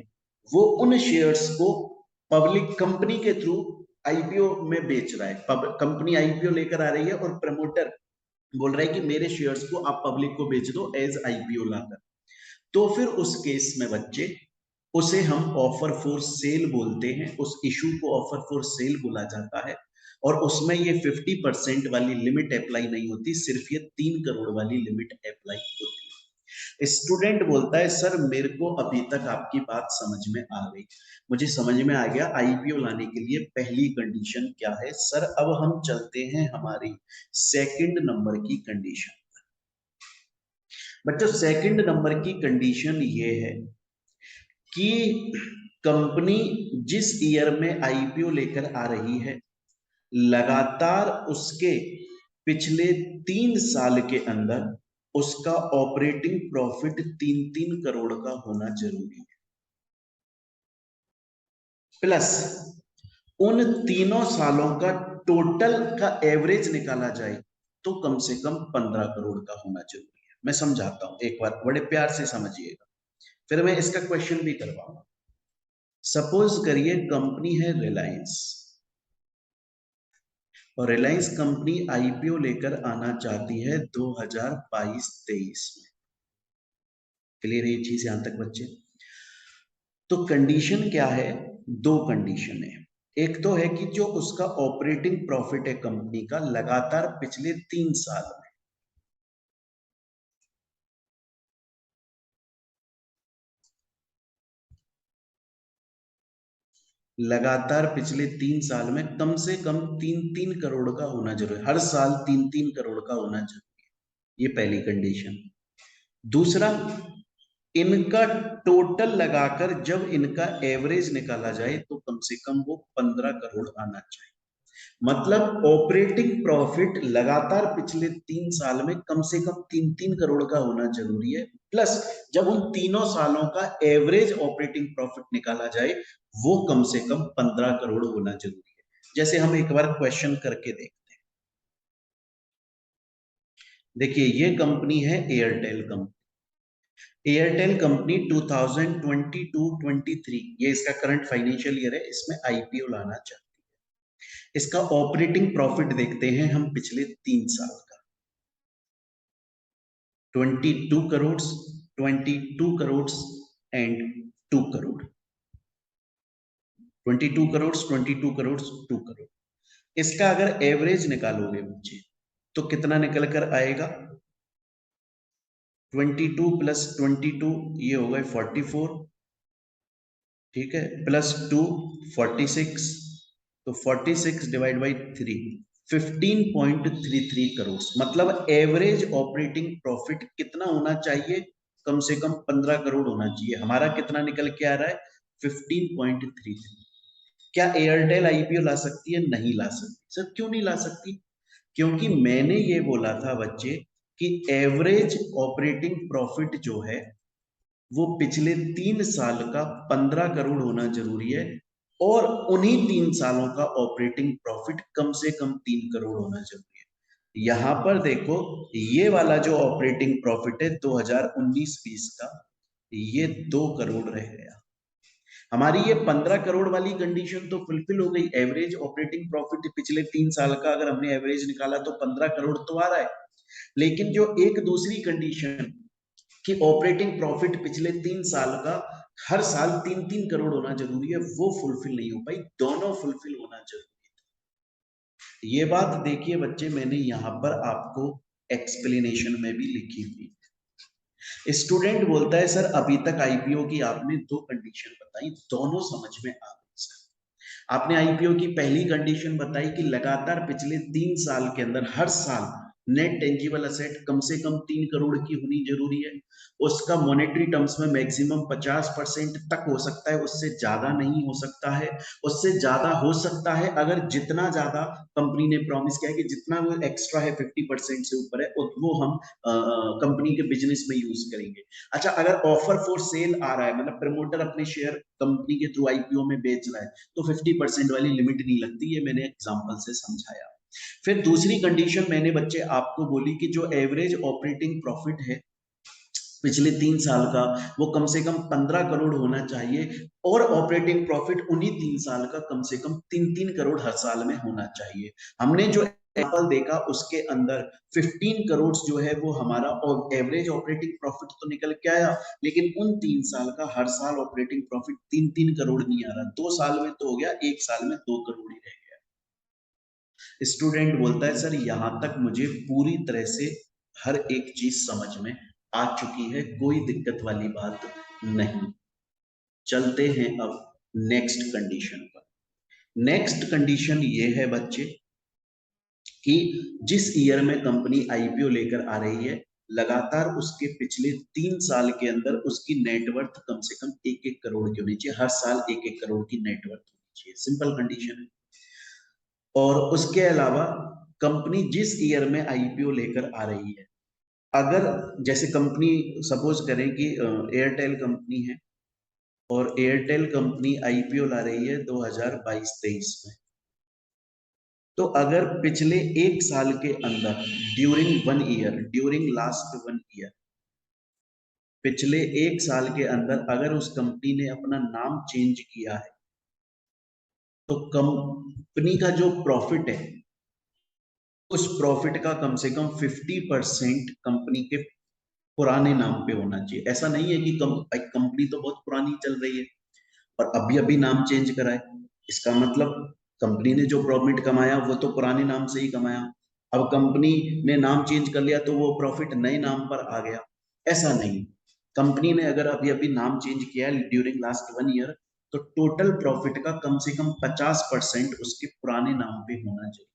वो उन शेयर्स को पब्लिक कंपनी के थ्रू आईपीओ में बेच रहा है, कंपनी आईपीओ लेकर आ रही है और प्रमोटर बोल रहा है कि मेरे शेयर्स को आप पब्लिक को बेच दो एज आईपीओ लाकर, तो फिर उस केस में बच्चे उसे हम ऑफर फॉर सेल बोलते हैं। उस इशू को ऑफर फॉर सेल बोला जाता है, और उसमें ये 50% वाली लिमिट अप्लाई नहीं होती, सिर्फ ये 3 करोड़ वाली लिमिट अप्लाई होती है। स्टूडेंट बोलता है सर मेरे को अभी तक आपकी बात समझ में आ गई, मुझे समझ में आ गया आईपीओ लाने के लिए पहली कंडीशन क्या है। सर अब हम चलते हैं हमारी सेकंड नंबर की कंडीशन। बच्चों सेकंड नंबर की कंडीशन ये है कि कंपनी जिस ईयर में आईपीओ लेकर आ रही है, लगातार उसके पिछले 3 साल के अंदर उसका ऑपरेटिंग प्रॉफिट 3-3 करोड़ का होना जरूरी है, प्लस उन तीनों सालों का टोटल का एवरेज निकाला जाए तो कम से कम 15 करोड़ का होना जरूरी है। मैं समझाता हूं, एक बार बड़े प्यार से समझिएगा, फिर मैं इसका क्वेश्चन भी करवाऊंगा। सपोज करिए कंपनी है रिलायंस, और रिलायंस कंपनी आईपीओ लेकर आना चाहती है 2022-23 में। क्लियर है ये चीज यहां तक बच्चे? तो कंडीशन क्या है? दो कंडीशन है। एक तो है कि जो उसका ऑपरेटिंग प्रॉफिट है कंपनी का लगातार पिछले 3 साल में, लगातार पिछले 3 साल में कम से कम 3-3 करोड़ का होना जरूरी है, हर साल 3-3 करोड़ का होना जरूरी है। ये पहली कंडीशन। दूसरा, इनका टोटल लगाकर जब इनका एवरेज निकाला जाए तो कम से कम वो 15 करोड़ आना चाहिए। मतलब ऑपरेटिंग प्रॉफिट लगातार पिछले 3 साल में कम से कम 3-3 करोड़ का होना जरूरी है, प्लस जब उन तीनों सालों का एवरेज ऑपरेटिंग प्रॉफिट निकाला जाए वो कम से कम 15 करोड़ होना जरूरी है। जैसे हम एक बार क्वेश्चन करके देखते हैं। देखिए ये कंपनी है एयरटेल कंपनी। एयरटेल कंपनी 2022-23 ये इसका करंट फाइनेंशियल ईयर है, इसमें आईपीओ लाना चाहती है। इसका ऑपरेटिंग प्रॉफिट देखते हैं हम पिछले 3 साल का, 22 करोड़, 22 करोड़ एंड 2 करोड़, 22 करोड़, 22 करोड़, 2 करोड़। इसका अगर एवरेज निकालोगे बच्चे तो कितना निकल कर आएगा? 22 प्लस 22 ये हो गए 44, ठीक है, प्लस 2 46, तो 46 डिवाइड बाई 3 15.33 करोड़। मतलब एवरेज ऑपरेटिंग प्रॉफिट कितना होना चाहिए? कम से कम 15 करोड़ होना चाहिए। हमारा कितना निकल के आ रहा है? 15.33। क्या एयरटेल आईपीओ ला सकती है? नहीं ला सकती। सर क्यों नहीं ला सकती? क्योंकि मैंने ये बोला था बच्चे कि एवरेज ऑपरेटिंग प्रॉफिट जो है वो पिछले 3 साल का 15 करोड़ होना जरूरी है, और उन्हीं 3 सालों का ऑपरेटिंग प्रॉफिट कम से कम 3 करोड़ होना जरूरी है। यहां पर देखो ये वाला जो ऑपरेटिंग प्रॉफिट है 2019-20 का, ये 2 करोड़ रह गया। हमारी ये 15 करोड़ वाली कंडीशन तो फुलफिल हो गई। एवरेज ऑपरेटिंग प्रॉफिट पिछले 3 साल का अगर हमने एवरेज निकाला तो 15 करोड़ तो आ रहा है, लेकिन जो एक दूसरी कंडीशन कि ऑपरेटिंग प्रॉफिट पिछले 3 साल का हर साल 3-3 करोड़ होना जरूरी है, वो फुलफिल नहीं हो पाई। दोनों फुलफिल होना जरूरी है। ये बात देखिए बच्चे, मैंने यहां पर आपको एक्सप्लेनेशन में भी लिखी हुई। स्टूडेंट बोलता है सर अभी तक आईपीओ की आपने 2 कंडीशन बताई, दोनों समझ में आ गई सर। आपने आईपीओ की पहली कंडीशन बताई कि लगातार पिछले 3 साल के अंदर हर साल नेट टेंजिबल असेट कम से कम 3 करोड़ की होनी जरूरी है। उसका मॉनेटरी टर्म्स में मैक्सिमम 50% तक हो सकता है, उससे ज्यादा नहीं हो सकता है। उससे ज्यादा हो सकता है अगर जितना ज्यादा कंपनी ने प्रॉमिस किया है कि जितना वो एक्स्ट्रा है 50% से ऊपर है वो हम कंपनी के बिजनेस में यूज करेंगे। अच्छा, अगर ऑफर फॉर सेल आ रहा है, मतलब प्रमोटर अपने शेयर कंपनी के थ्रू आईपीओ में बेच रहा है, तो 50% वाली लिमिट नहीं लगती। ये मैंने एग्जांपल से समझाया। फिर दूसरी कंडीशन मैंने बच्चे आपको बोली कि जो एवरेज ऑपरेटिंग प्रॉफिट है पिछले 3 साल का वो कम से कम 15 करोड़ होना चाहिए, और ऑपरेटिंग प्रॉफिट उन्हीं 3 साल का कम से कम 3-3 करोड़ हर साल में होना चाहिए। हमने जो एग्जाम्पल देखा उसके अंदर 15 करोड़ जो है वो हमारा एवरेज ऑपरेटिंग प्रॉफिट तो निकल के आया, लेकिन उन 3 साल का हर साल ऑपरेटिंग प्रॉफिट 3-3 करोड़ नहीं आ रहा। 2 साल में तो हो गया, 1 साल में 2 करोड़ ही रह गया। स्टूडेंट बोलता है सर यहां तक मुझे पूरी तरह से हर एक चीज समझ में आ चुकी है, कोई दिक्कत वाली बात नहीं। चलते हैं अब नेक्स्ट कंडीशन पर। नेक्स्ट कंडीशन ये है बच्चे कि जिस ईयर में कंपनी आईपीओ लेकर आ रही है लगातार उसके पिछले 3 साल के अंदर उसकी नेटवर्थ कम से कम 1-1 करोड़ की होनी चाहिए, हर साल 1-1 करोड़ की नेटवर्थ होनी चाहिए, सिंपल कंडीशन है। और उसके अलावा कंपनी जिस ईयर में आईपीओ लेकर आ रही है, अगर जैसे कंपनी सपोज करें कि एयरटेल कंपनी है और एयरटेल कंपनी आईपीओ ला रही है 2022-23 में, तो अगर पिछले 1 साल के अंदर ड्यूरिंग लास्ट 1 ईयर, पिछले 1 साल के अंदर अगर उस कंपनी ने अपना नाम चेंज किया है, तो कंपनी का जो प्रॉफिट है उस प्रॉफिट का कम से कम 50% कंपनी के पुराने नाम पे होना चाहिए। ऐसा नहीं है कि कंपनी तो बहुत पुरानी चल रही है और अभी अभी नाम चेंज कराए, इसका मतलब कंपनी ने जो प्रॉफिट कमाया वो तो पुराने नाम से ही कमाया, अब कंपनी ने नाम चेंज कर लिया तो वो प्रॉफिट नए नाम पर आ गया, ऐसा नहीं। कंपनी ने अगर अभी अभी नाम चेंज किया ड्यूरिंग लास्ट 1 ईयर, तो टोटल प्रॉफिट का कम से कम 50% उसके पुराने नाम पे होना चाहिए।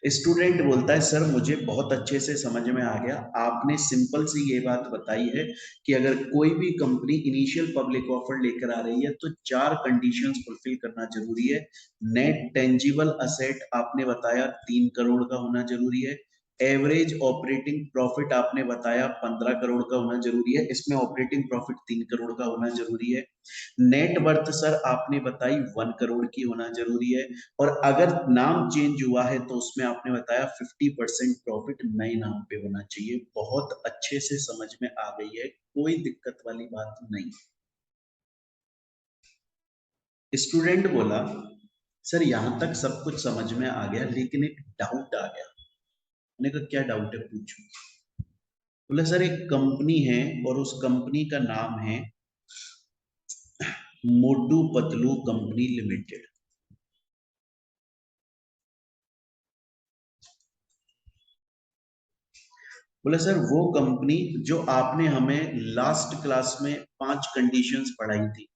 स्टूडेंट बोलता है सर मुझे बहुत अच्छे से समझ में आ गया, आपने सिंपल सी ये बात बताई है कि अगर कोई भी कंपनी इनिशियल पब्लिक ऑफर लेकर आ रही है तो 4 कंडीशंस फुलफिल करना जरूरी है। नेट टेंजिबल असेट आपने बताया 3 करोड़ का होना जरूरी है। एवरेज ऑपरेटिंग प्रॉफिट आपने बताया 15 करोड़ का होना जरूरी है, इसमें ऑपरेटिंग प्रॉफिट 3 करोड़ का होना जरूरी है। नेट वर्थ सर आपने बताई 1 करोड़ की होना जरूरी है, और अगर नाम चेंज हुआ है तो उसमें आपने बताया 50% प्रॉफिट नए नाम पे होना चाहिए। बहुत अच्छे से समझ में आ गई है, कोई दिक्कत वाली बात नहीं। स्टूडेंट बोला सर यहां तक सब कुछ समझ में आ गया, लेकिन एक डाउट आ गया। मैंने कहा क्या डाउट है, पूछो। बोला सर एक कंपनी है और उस कंपनी का नाम है मोटू पतलू कंपनी लिमिटेड। बोले सर वो कंपनी जो आपने हमें लास्ट क्लास में 5 कंडीशंस पढ़ाई थी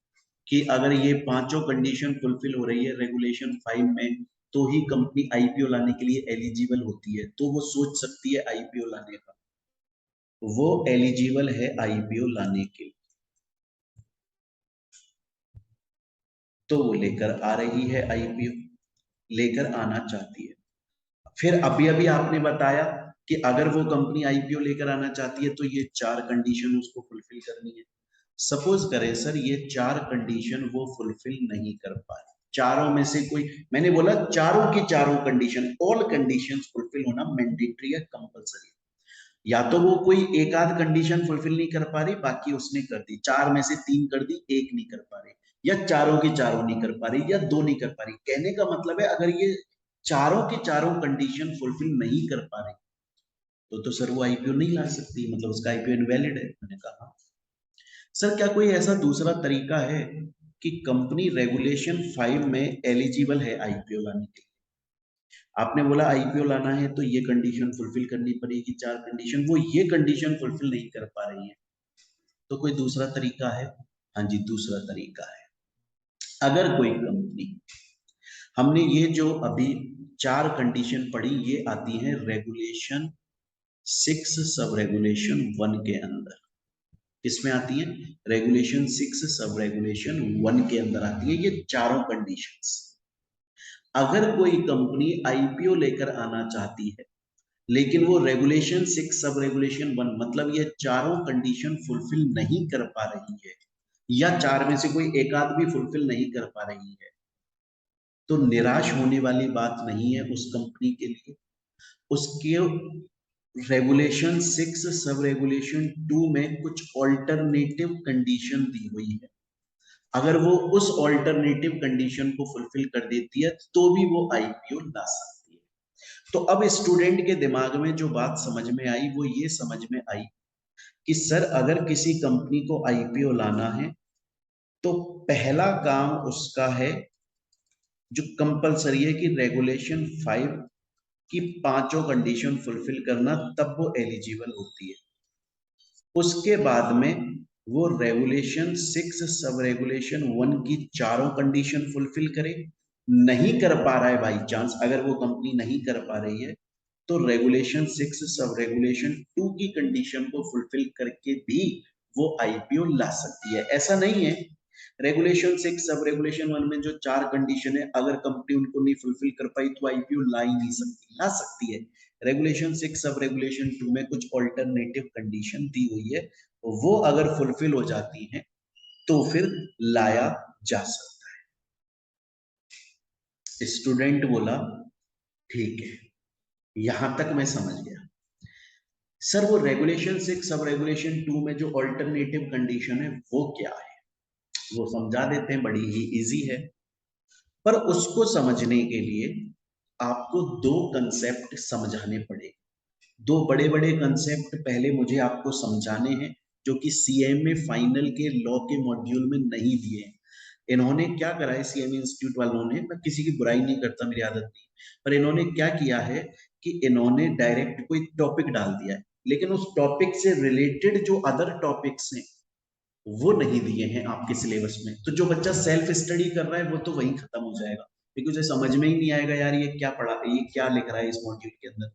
कि अगर ये पांचों कंडीशन फुलफिल हो रही है रेगुलेशन 5 में, तो ही कंपनी आईपीओ लाने के लिए एलिजिबल होती है, तो वो सोच सकती है आईपीओ लाने का, वो एलिजिबल है आईपीओ लाने के लिए, तो वो लेकर आ रही है आईपीओ, लेकर आना चाहती है। फिर अभी अभी आपने बताया कि अगर वो कंपनी आईपीओ लेकर आना चाहती है तो ये 4 कंडीशन उसको फुलफिल करनी है। सपोज करें सर ये 4 कंडीशन वो फुलफिल नहीं कर पाए, चारों में से कोई, मैंने बोला चारों की चारों कंडीशन, ऑल कंडीशंस फुलफिल होना मैंडेटरी है, कंपलसरी। या तो वो कोई एक आध कंडीशन फुलफिल नहीं कर पा रही, बाकी उसने कर दी, 4 में से 3 कर दी, एक नहीं कर पा रही, या चारों की चारों नहीं कर पा रही, या 2 नहीं कर पा रही। कहने का मतलब है अगर ये चारों की चारों कंडीशन फुलफिल नहीं कर पा रही तो सर वो आईपीओ नहीं ला सकती, मतलब उसका आईपीओ इनवैलिड है। मैंने कहा सर क्या कोई ऐसा दूसरा तरीका है कि कंपनी रेगुलेशन 5 में एलिजिबल है आईपीओ लाने के लिए? आपने बोला आईपीओ लाना है तो ये कंडीशन फुलफिल करनी पड़ेगी, 4 कंडीशन, वो ये कंडीशन फुलफिल नहीं कर पा रही है, तो कोई दूसरा तरीका है? हाँ जी दूसरा तरीका है। अगर कोई कंपनी, हमने ये जो अभी 4 कंडीशन पढ़ी ये आती है रेगुलेशन 6 सब रेगुलेशन 1 के अंदर। किसमें आती है? रेगुलेशन 6 सब रेगुलेशन 1 के अंदर आती है ये चारों कंडीशंस। अगर कोई कंपनी आईपीओ लेकर आना चाहती है लेकिन वो रेगुलेशन 6 सब रेगुलेशन 1, मतलब ये चारों कंडीशन फुलफिल नहीं कर पा रही है, या 4 में से कोई एक आध भी फुलफिल नहीं कर पा रही है, तो निराश होने वाली बात नहीं है उस कंपनी के लिए। उसके रेगुलेशन 6 सब रेगुलेशन 2 में कुछ ऑल्टरनेटिव कंडीशन दी हुई है, अगर वो उस ऑल्टरनेटिव कंडीशन को फुलफिल कर देती है तो भी वो आईपीओ ला सकती है। तो अब स्टूडेंट के दिमाग में जो बात समझ में आई वो ये समझ में आई कि सर अगर किसी कंपनी को आईपीओ लाना है तो पहला काम उसका है जो कंपलसरी है कि रेगुलेशन 5 की पांचों कंडीशन फुलफिल करना, तब वो एलिजिबल होती है। उसके बाद में वो रेगुलेशन 6 सब रेगुलेशन 1 की चारों कंडीशन फुलफिल करे। नहीं कर पा रहा है बाई चांस, अगर वो कंपनी नहीं कर पा रही है तो रेगुलेशन 6 सब रेगुलेशन 2 की कंडीशन को फुलफिल करके भी वो आईपीओ ला सकती है। ऐसा नहीं है, रेगुलेशन 6 सब रेगुलेशन 1 में जो 4 कंडीशन है, अगर कंपनी उनको नहीं फुलफिल कर पाई तो आईपीओ ला ही नहीं सकती, ला सकती है। रेगुलेशन 6 सब रेगुलेशन 2 में कुछ ऑल्टरनेटिव कंडीशन दी हुई है, वो अगर फुलफिल हो जाती हैं तो फिर लाया जा सकता है। स्टूडेंट बोला ठीक है, यहां तक मैं समझ गया। सर वो रेगुलेशन 6 सब रेगुलेशन 2 में जो ऑल्टरनेटिव कंडीशन है वो क्या है, वो समझा देते हैं, बड़ी ही इजी है। पर उसको समझने के लिए आपको दो कंसेप्ट समझाने पड़े, दो बड़े बड़े कंसेप्ट पहले मुझे आपको समझाने हैं, जो कि सीएमए फाइनल के लॉ के मॉड्यूल में नहीं दिए हैं। इन्होंने क्या करा है, सीएमए इंस्टीट्यूट वालों ने, मैं किसी की बुराई नहीं करता, मेरी आदत नहीं, पर इन्होंने क्या किया है कि इन्होंने डायरेक्ट कोई टॉपिक डाल दिया है, लेकिन उस टॉपिक से रिलेटेड जो अदर टॉपिक्स हैं वो नहीं दिए हैं आपके सिलेबस में। तो जो बच्चा सेल्फ स्टडी कर रहा है वो तो वहीं खत्म हो जाएगा, क्योंकि उसे समझ में ही नहीं आएगा यार ये क्या पढ़ा, ये क्या लिख रहा है इस मॉड्यूल के अंदर।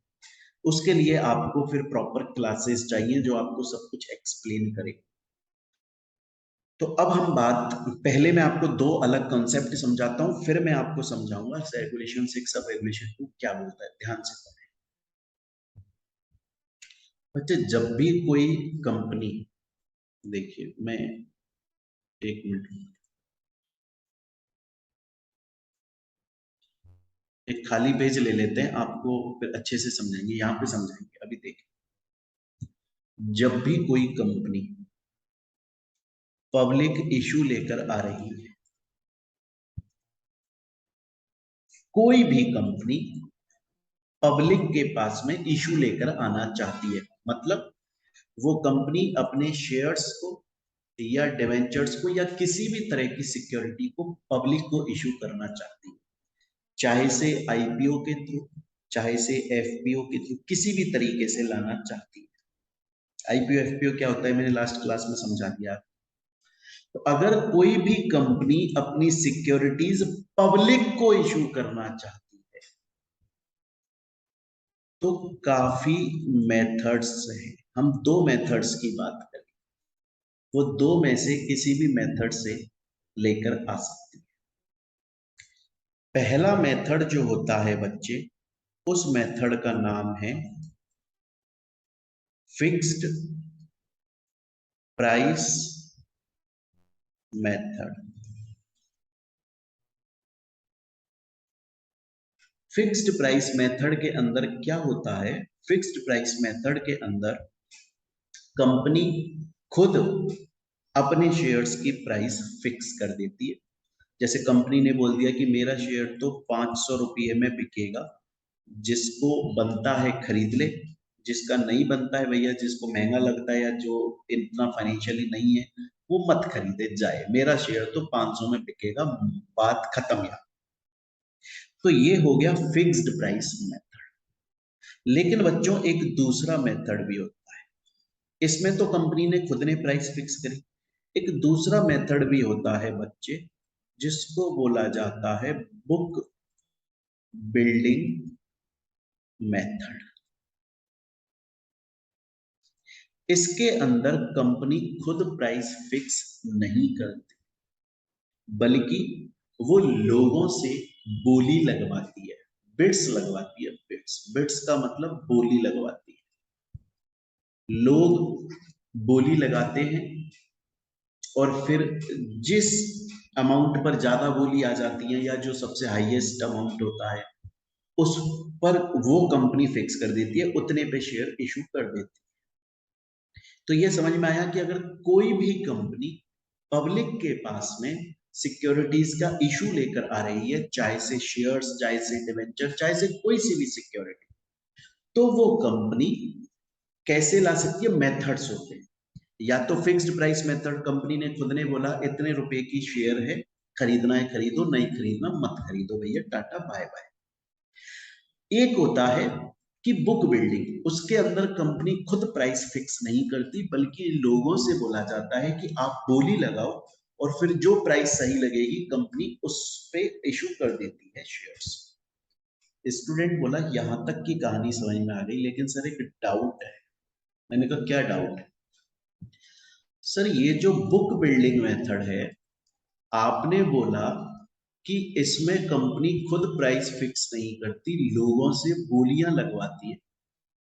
उसके लिए आपको फिर प्रॉपर क्लासेस चाहिए जो आपको सब कुछ एक्सप्लेन करे। तो अब हम बात, पहले मैं आपको दो अलग कॉन्सेप्ट समझाता हूं, फिर मैं आपको समझाऊंगा रेगुलेशन 6 सब रेगुलेशन 2 क्या बोलता है। ध्यान से पढ़ें बच्चे। जब भी कोई कंपनी, देखिए मैं एक मिनट, एक खाली पेज ले लेते हैं, आपको फिर अच्छे से समझाएंगे, यहाँ पे समझाएंगे। अभी देखिए, जब भी कोई कंपनी पब्लिक इशू लेकर आ रही है, कोई भी कंपनी पब्लिक के पास में इशू लेकर आना चाहती है, मतलब वो कंपनी अपने शेयर्स को या डिवेंचर्स को या किसी भी तरह की सिक्योरिटी को पब्लिक को इशू करना चाहती है, चाहे से आईपीओ के थ्रू, चाहे से एफपीओ के थ्रू, किसी भी तरीके से लाना चाहती है। आईपीओ एफपीओ क्या होता है मैंने लास्ट क्लास में समझा दिया। तो अगर कोई भी कंपनी अपनी सिक्योरिटीज पब्लिक को इशू करना चाहती है तो काफी मेथड्स हैं। हम दो मेथड्स की बात करें, वो दो में से किसी भी मेथड से लेकर आ सकती है। पहला मेथड जो होता है बच्चे, उस मेथड का नाम है fixed price method. Fixed price method के अंदर क्या होता है, फिक्स्ड प्राइस मेथड के अंदर कंपनी खुद अपने शेयर्स की प्राइस फिक्स कर देती है। जैसे कंपनी ने बोल दिया कि मेरा शेयर तो 500 रुपये में बिकेगा, जिसको बनता है खरीद ले, जिसका नहीं बनता है भैया, जिसको महंगा लगता है या जो इतना फाइनेंशियली नहीं है वो मत खरीदे जाए, मेरा शेयर तो 500 में बिकेगा, बात खत्म यार। तो ये हो गया फिक्स्ड प्राइस मेथड। लेकिन बच्चों एक दूसरा मेथड भी होता है, इसमें तो कंपनी ने खुद ने प्राइस फिक्स करी। एक दूसरा मेथड भी होता है बच्चे, जिसको बोला जाता है बुक बिल्डिंग मेथड। इसके अंदर कंपनी खुद प्राइस फिक्स नहीं करती, बल्कि वो लोगों से बोली लगवाती है, बिड्स लगवाती है। बिड्स, बिड्स का मतलब बोली लगवाती है। लोग बोली लगाते हैं और फिर जिस अमाउंट पर ज्यादा बोली आ जाती है या जो सबसे हाईएस्ट अमाउंट होता है उस पर वो कंपनी फिक्स कर देती है, उतने पे शेयर इशू कर देती है। तो ये समझ में आया कि अगर कोई भी कंपनी पब्लिक के पास में सिक्योरिटीज का इशू लेकर आ रही है, चाहे से शेयर्स, चाहे से डिवेंचर, चाहे से कोई सी भी सिक्योरिटी, तो वो कंपनी कैसे ला सकती है, मेथड्स होते हैं। या तो फिक्स्ड प्राइस मेथड, कंपनी ने खुद ने बोला इतने रुपए की शेयर है, खरीदना है खरीदो, नहीं खरीदना मत खरीदो भैया, टाटा बाय बाय। एक होता है कि बुक बिल्डिंग, उसके अंदर कंपनी खुद प्राइस फिक्स नहीं करती, बल्कि लोगों से बोला जाता है कि आप बोली लगाओ और फिर जो प्राइस सही लगेगी कंपनी उस पे इशू कर देती है शेयर्स। स्टूडेंट बोला यहां तक की कहानी समझ में आ गई, लेकिन सर एक डाउट है। मैंने कहा क्या डाउट है? सर ये जो बुक बिल्डिंग मेथड है, आपने बोला कि इसमें कंपनी खुद प्राइस फिक्स नहीं करती, लोगों से बोलियां लगवाती है।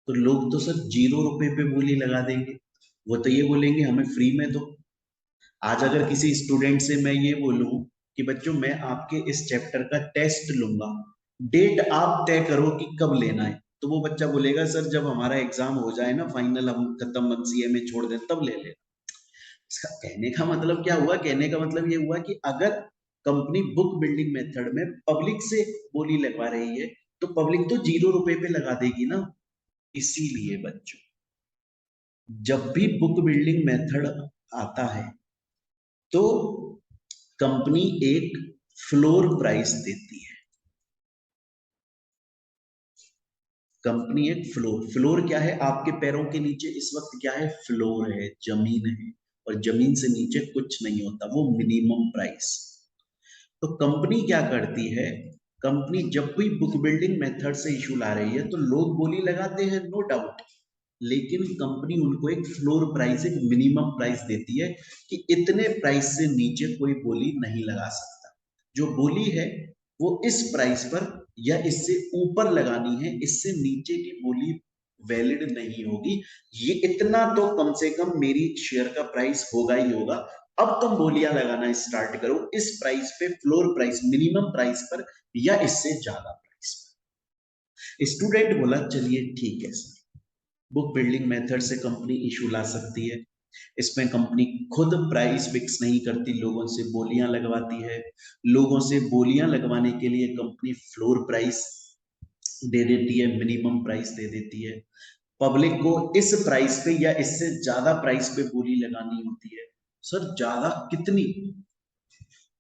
तो लोग तो सर 0 रुपए पे बोली लगा देंगे, वो तो ये बोलेंगे हमें फ्री में दो। आज अगर किसी स्टूडेंट से मैं ये बोलूं कि बच्चों मैं आपके इस चैप्टर का टेस्ट लूंगा, डेट आप तय करो कि कब लेना है, तो वो बच्चा बोलेगा सर जब हमारा एग्जाम हो जाए ना फाइनल, हम खत्म सीए में छोड़ दें तब ले ले। इसका कहने का मतलब क्या हुआ? कहने का मतलब ये हुआ कि अगर कंपनी बुक बिल्डिंग मेथड में पब्लिक से बोली लगवा रही है, तो पब्लिक तो 0 रुपए पे लगा देगी ना। इसीलिए बच्चों, जब भी बुक बिल्डिंग मेथड आता है तो कंपनी एक फ्लोर प्राइस देती है। कंपनी एक फ्लोर, फ्लोर क्या है? आपके पैरों के नीचे इस वक्त क्या है? फ्लोर है, जमीन है। और जमीन से नीचे कुछ नहीं होता, वो मिनिमम प्राइस। तो कंपनी क्या करती है? कंपनी जब भी बुक बिल्डिंग मेथड से इशू ला रही है तो लोग बोली लगाते हैं, नो डाउट, लेकिन कंपनी उनको एक फ्लोर प्राइस, एक मिनिमम प्राइस देती है कि इतने प्राइस से नीचे कोई बोली नहीं लगा सकता। जो बोली है वो इस प्राइस पर या इससे ऊपर लगानी है, इससे नीचे की बोली वैलिड नहीं होगी। ये इतना तो कम से कम मेरी शेयर का प्राइस होगा ही होगा। अब तुम बोलियां लगाना स्टार्ट करो इस प्राइस पे, फ्लोर प्राइस, मिनिमम प्राइस पर, या इससे ज्यादा प्राइस पर। स्टूडेंट बोला चलिए ठीक है सर, बुक बिल्डिंग मेथड से कंपनी इशू ला सकती है, इसमें कंपनी खुद प्राइस फिक्स नहीं करती, लोगों से बोलियां लगवाती है। लोगों से बोलियां लगवाने के लिए कंपनी फ्लोर प्राइस दे देती है, मिनिमम प्राइस दे देती है। पब्लिक को इस प्राइस पे या इससे ज्यादा प्राइस पे बोली लगानी होती है। सर ज्यादा कितनी?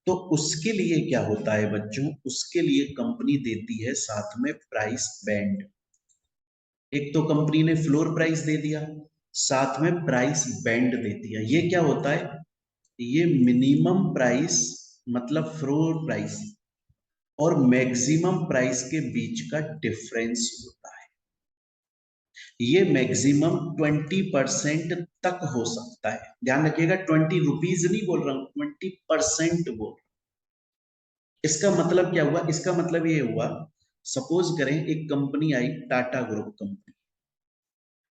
तो उसके लिए क्या होता है बच्चों, उसके लिए कंपनी देती है साथ में प्राइस बैंड। एक तो कंपनी ने फ्लोर प्राइस दे दिया, साथ में प्राइस बैंड दे दिया। ये क्या होता है? ये मिनिमम प्राइस मतलब फ्लोर प्राइस और मैक्सिमम प्राइस के बीच का डिफरेंस होता है। ये मैक्सिमम 20% तक हो सकता है। ध्यान रखिएगा, 20 रुपीज नहीं बोल रहा हूं, 20% बोल। इसका मतलब क्या हुआ? इसका मतलब ये हुआ, सपोज करें एक कंपनी आई, Tata group company.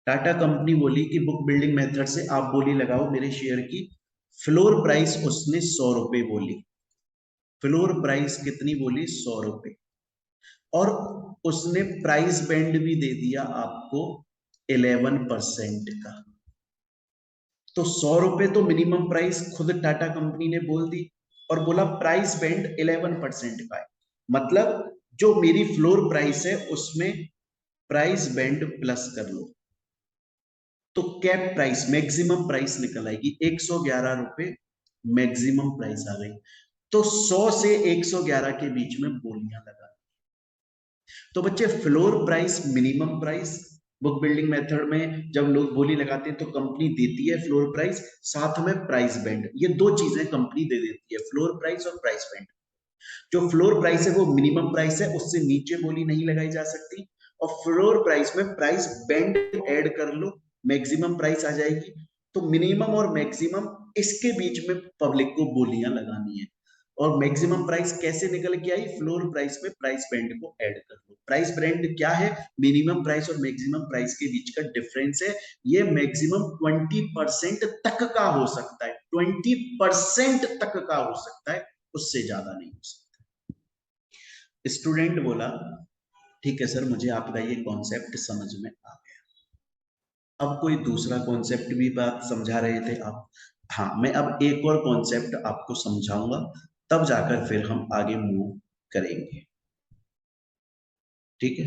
Tata company बोली कि बुक बिल्डिंग मेथड से आप बोली लगाओ मेरे शेयर की। फ्लोर प्राइस उसने 100 रुपए बोली। फ्लोर प्राइस कितनी बोली? 100 रुपए। और उसने प्राइस बैंड भी दे दिया आपको 11% का। तो 100 रुपए तो मिनिमम प्राइस खुद टाटा कंपनी ने बोल दी, और बोला प्राइस बैंड 11% का है। मतलब जो मेरी फ्लोर प्राइस है उसमें प्राइस बैंड प्लस कर लो, तो कैप प्राइस, मैक्सिमम प्राइस निकल आएगी 111 रुपए। मैक्सिमम प्राइस आ गई। तो 100 से 111 के बीच में बोलियां लगा। तो बच्चे floor price, minimum price, book building method में जब लोग बोली लगाते हैं तो कंपनी देती है फ्लोर प्राइस, साथ में प्राइस बैंड। ये दो चीजें कंपनी दे देती है, फ्लोर प्राइस और प्राइस बैंड। जो फ्लोर प्राइस है वो मिनिमम प्राइस है, उससे नीचे बोली नहीं लगाई जा सकती। और फ्लोर प्राइस में प्राइस बैंड ऐड कर लो, मैक्सिमम प्राइस आ जाएगी। तो मिनिमम और मैक्सिमम, इसके बीच में पब्लिक को बोलियां लगानी है। और मैक्सिमम प्राइस कैसे निकल के आई? फ्लोर प्राइस में प्राइस बैंड को ऐड कर लो। प्राइस बैंड क्या है? मिनिमम प्राइस और मैक्सिमम प्राइस के बीच का डिफरेंस है। ये मैक्सिमम 20% तक का हो सकता है, 20% तक का हो सकता है, उससे ज्यादा नहीं हो सकता। स्टूडेंट बोला ठीक है सर, मुझे आपका ये कॉन्सेप्ट समझ में आ गया। अब कोई दूसरा कॉन्सेप्ट भी बात समझा रहे थे आप? हाँ, मैं अब एक और कॉन्सेप्ट आपको समझाऊंगा, तब जाकर फिर हम आगे मूव करेंगे। ठीक है,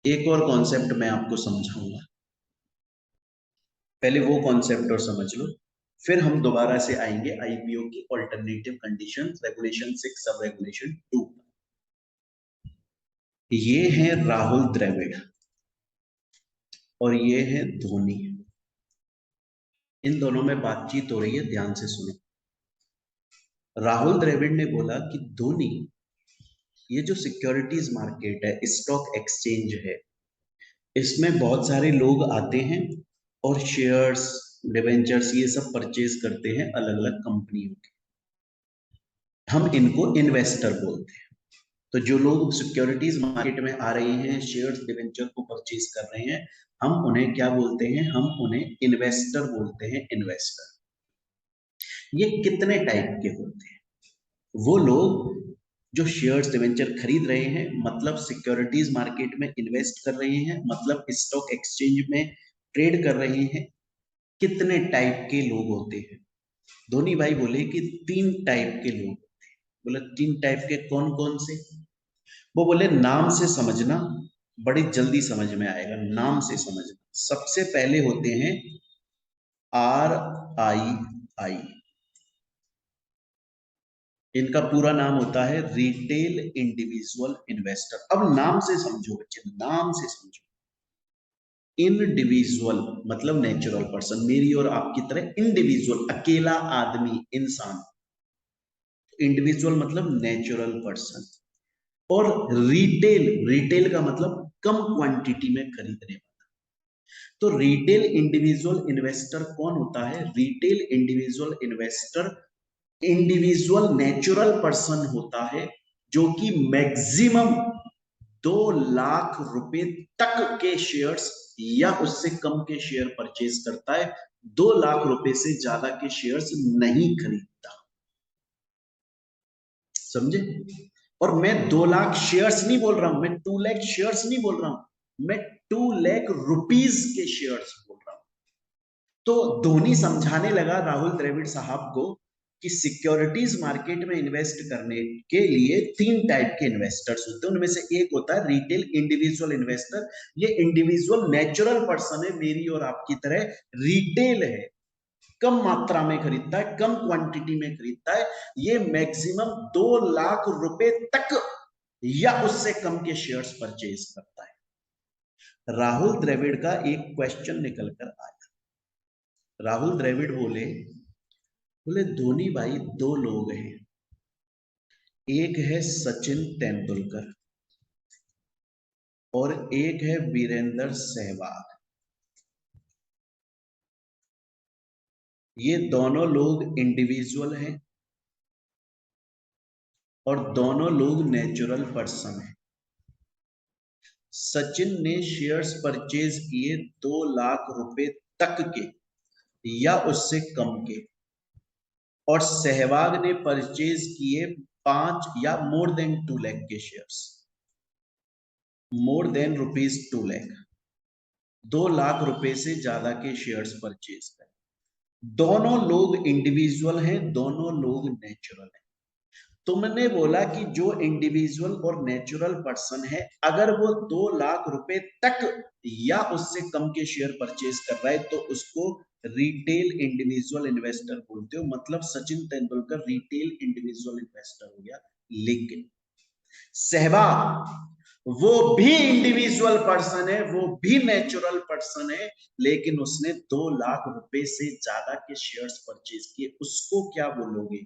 एक और कॉन्सेप्ट मैं आपको समझाऊंगा। पहले वो कॉन्सेप्ट और समझ लो, फिर हम दोबारा से आएंगे आईपीओ की alternative condition, regulation 6 sub regulation 2। ये है राहुल द्रविड़ और ये है धोनी। इन दोनों में बातचीत हो रही है, ध्यान से सुनो। राहुल द्रविड़ ने बोला कि धोनी, ये जो सिक्योरिटीज मार्केट है, स्टॉक एक्सचेंज है, इसमें बहुत सारे लोग आते हैं और शेयर्स, डिवेंचर्स ये सब परचेज करते हैं अलग अलग कंपनियों के। हम इनको इन्वेस्टर बोलते हैं। तो जो लोग सिक्योरिटीज मार्केट में आ रहे हैं, शेयर्स डिवेंचर को परचेज कर रहे हैं, हम उन्हें क्या बोलते हैं? हम उन्हें इन्वेस्टर बोलते हैं, इन्वेस्टर। ये कितने टाइप के होते हैं? वो लोग जो शेयर्स डिवेंचर खरीद रहे हैं, मतलब सिक्योरिटीज मार्केट में इन्वेस्ट कर रहे हैं, मतलब स्टॉक एक्सचेंज में ट्रेड कर रहे हैं। कितने टाइप के लोग होते हैं? धोनी भाई बोले कि 3 टाइप के लोग होते हैं। बोले 3 टाइप के कौन कौन से? वो बोले नाम से समझना, बड़ी जल्दी समझ में आएगा, नाम से समझना। सबसे पहले होते हैं RII। इनका पूरा नाम होता है रिटेल इंडिविजुअल इन्वेस्टर। अब नाम से समझो बच्चे, नाम से समझो। इंडिविजुअल मतलब नेचुरल पर्सन, मेरी और आपकी तरह इंडिविजुअल, अकेला आदमी, इंसान। इंडिविजुअल मतलब नेचुरल पर्सन। और रिटेल, रिटेल का मतलब कम क्वांटिटी में खरीदने वाला। तो रिटेल इंडिविजुअल इन्वेस्टर कौन होता है? Retail individual investor individual natural person होता है जो कि मैक्सिमम 2 लाख रुपए तक के शेयर्स या उससे कम के शेयर परचेज करता है। 2 लाख रुपए से ज्यादा के शेयर्स नहीं खरीदता। समझे? और मैं 2 लाख शेयर्स नहीं बोल रहा हूं, मैं 2 लाख शेयर्स नहीं बोल रहा हूं, मैं 2 लाख रुपीज के शेयर्स बोल रहा हूं। तो धोनी समझाने लगा राहुल द्रविड़ साहब को कि सिक्योरिटीज मार्केट में इन्वेस्ट करने के लिए 3 टाइप के इन्वेस्टर्स होते हैं। उनमें से एक होता है रिटेल इंडिविजुअल इन्वेस्टर। ये इंडिविजुअल नेचुरल पर्सन है, मेरी और आपकी तरह रिटेल है, कम मात्रा में खरीदता है, कम क्वांटिटी में खरीदता है। ये मैक्सिमम 2 लाख रुपए तक या उससे कम के शेयर्स परचेज करता है। राहुल द्रविड़ का एक क्वेश्चन निकल कर आया। राहुल द्रविड़ बोले, धोनी भाई 2 लोग हैं, एक है सचिन तेंदुलकर और एक है वीरेंद्र सहवाग। ये दोनों लोग इंडिविजुअल हैं और दोनों लोग नेचुरल पर्सन हैं। सचिन ने शेयर्स परचेज किए 2 लाख रुपए तक के या उससे कम के, और सहवाग ने परचेज किए 5 या मोर देन 2 लाख के shares, more than ₹2 lakh, 2 lakh रुपए से ज्यादा के शेयर्स परचेज करें। दोनों लोग इंडिविजुअल हैं, दोनों लोग नेचुरल हैं। तुमने बोला कि जो इंडिविजुअल और नेचुरल पर्सन है, अगर वो 2 लाख रुपए तक या उससे कम के शेयर परचेज कर रहा है तो उसको रिटेल इंडिविजुअल इन्वेस्टर बोलते हो। मतलब Sachin Tendulkar retail individual investor हो गया। लेकिन सहवाग वो भी इंडिविजुअल पर्सन है, वो भी नेचुरल पर्सन है, लेकिन उसने 2 लाख रुपए से ज्यादा के शेयर्स परचेज किए। उसको क्या बोलोगे?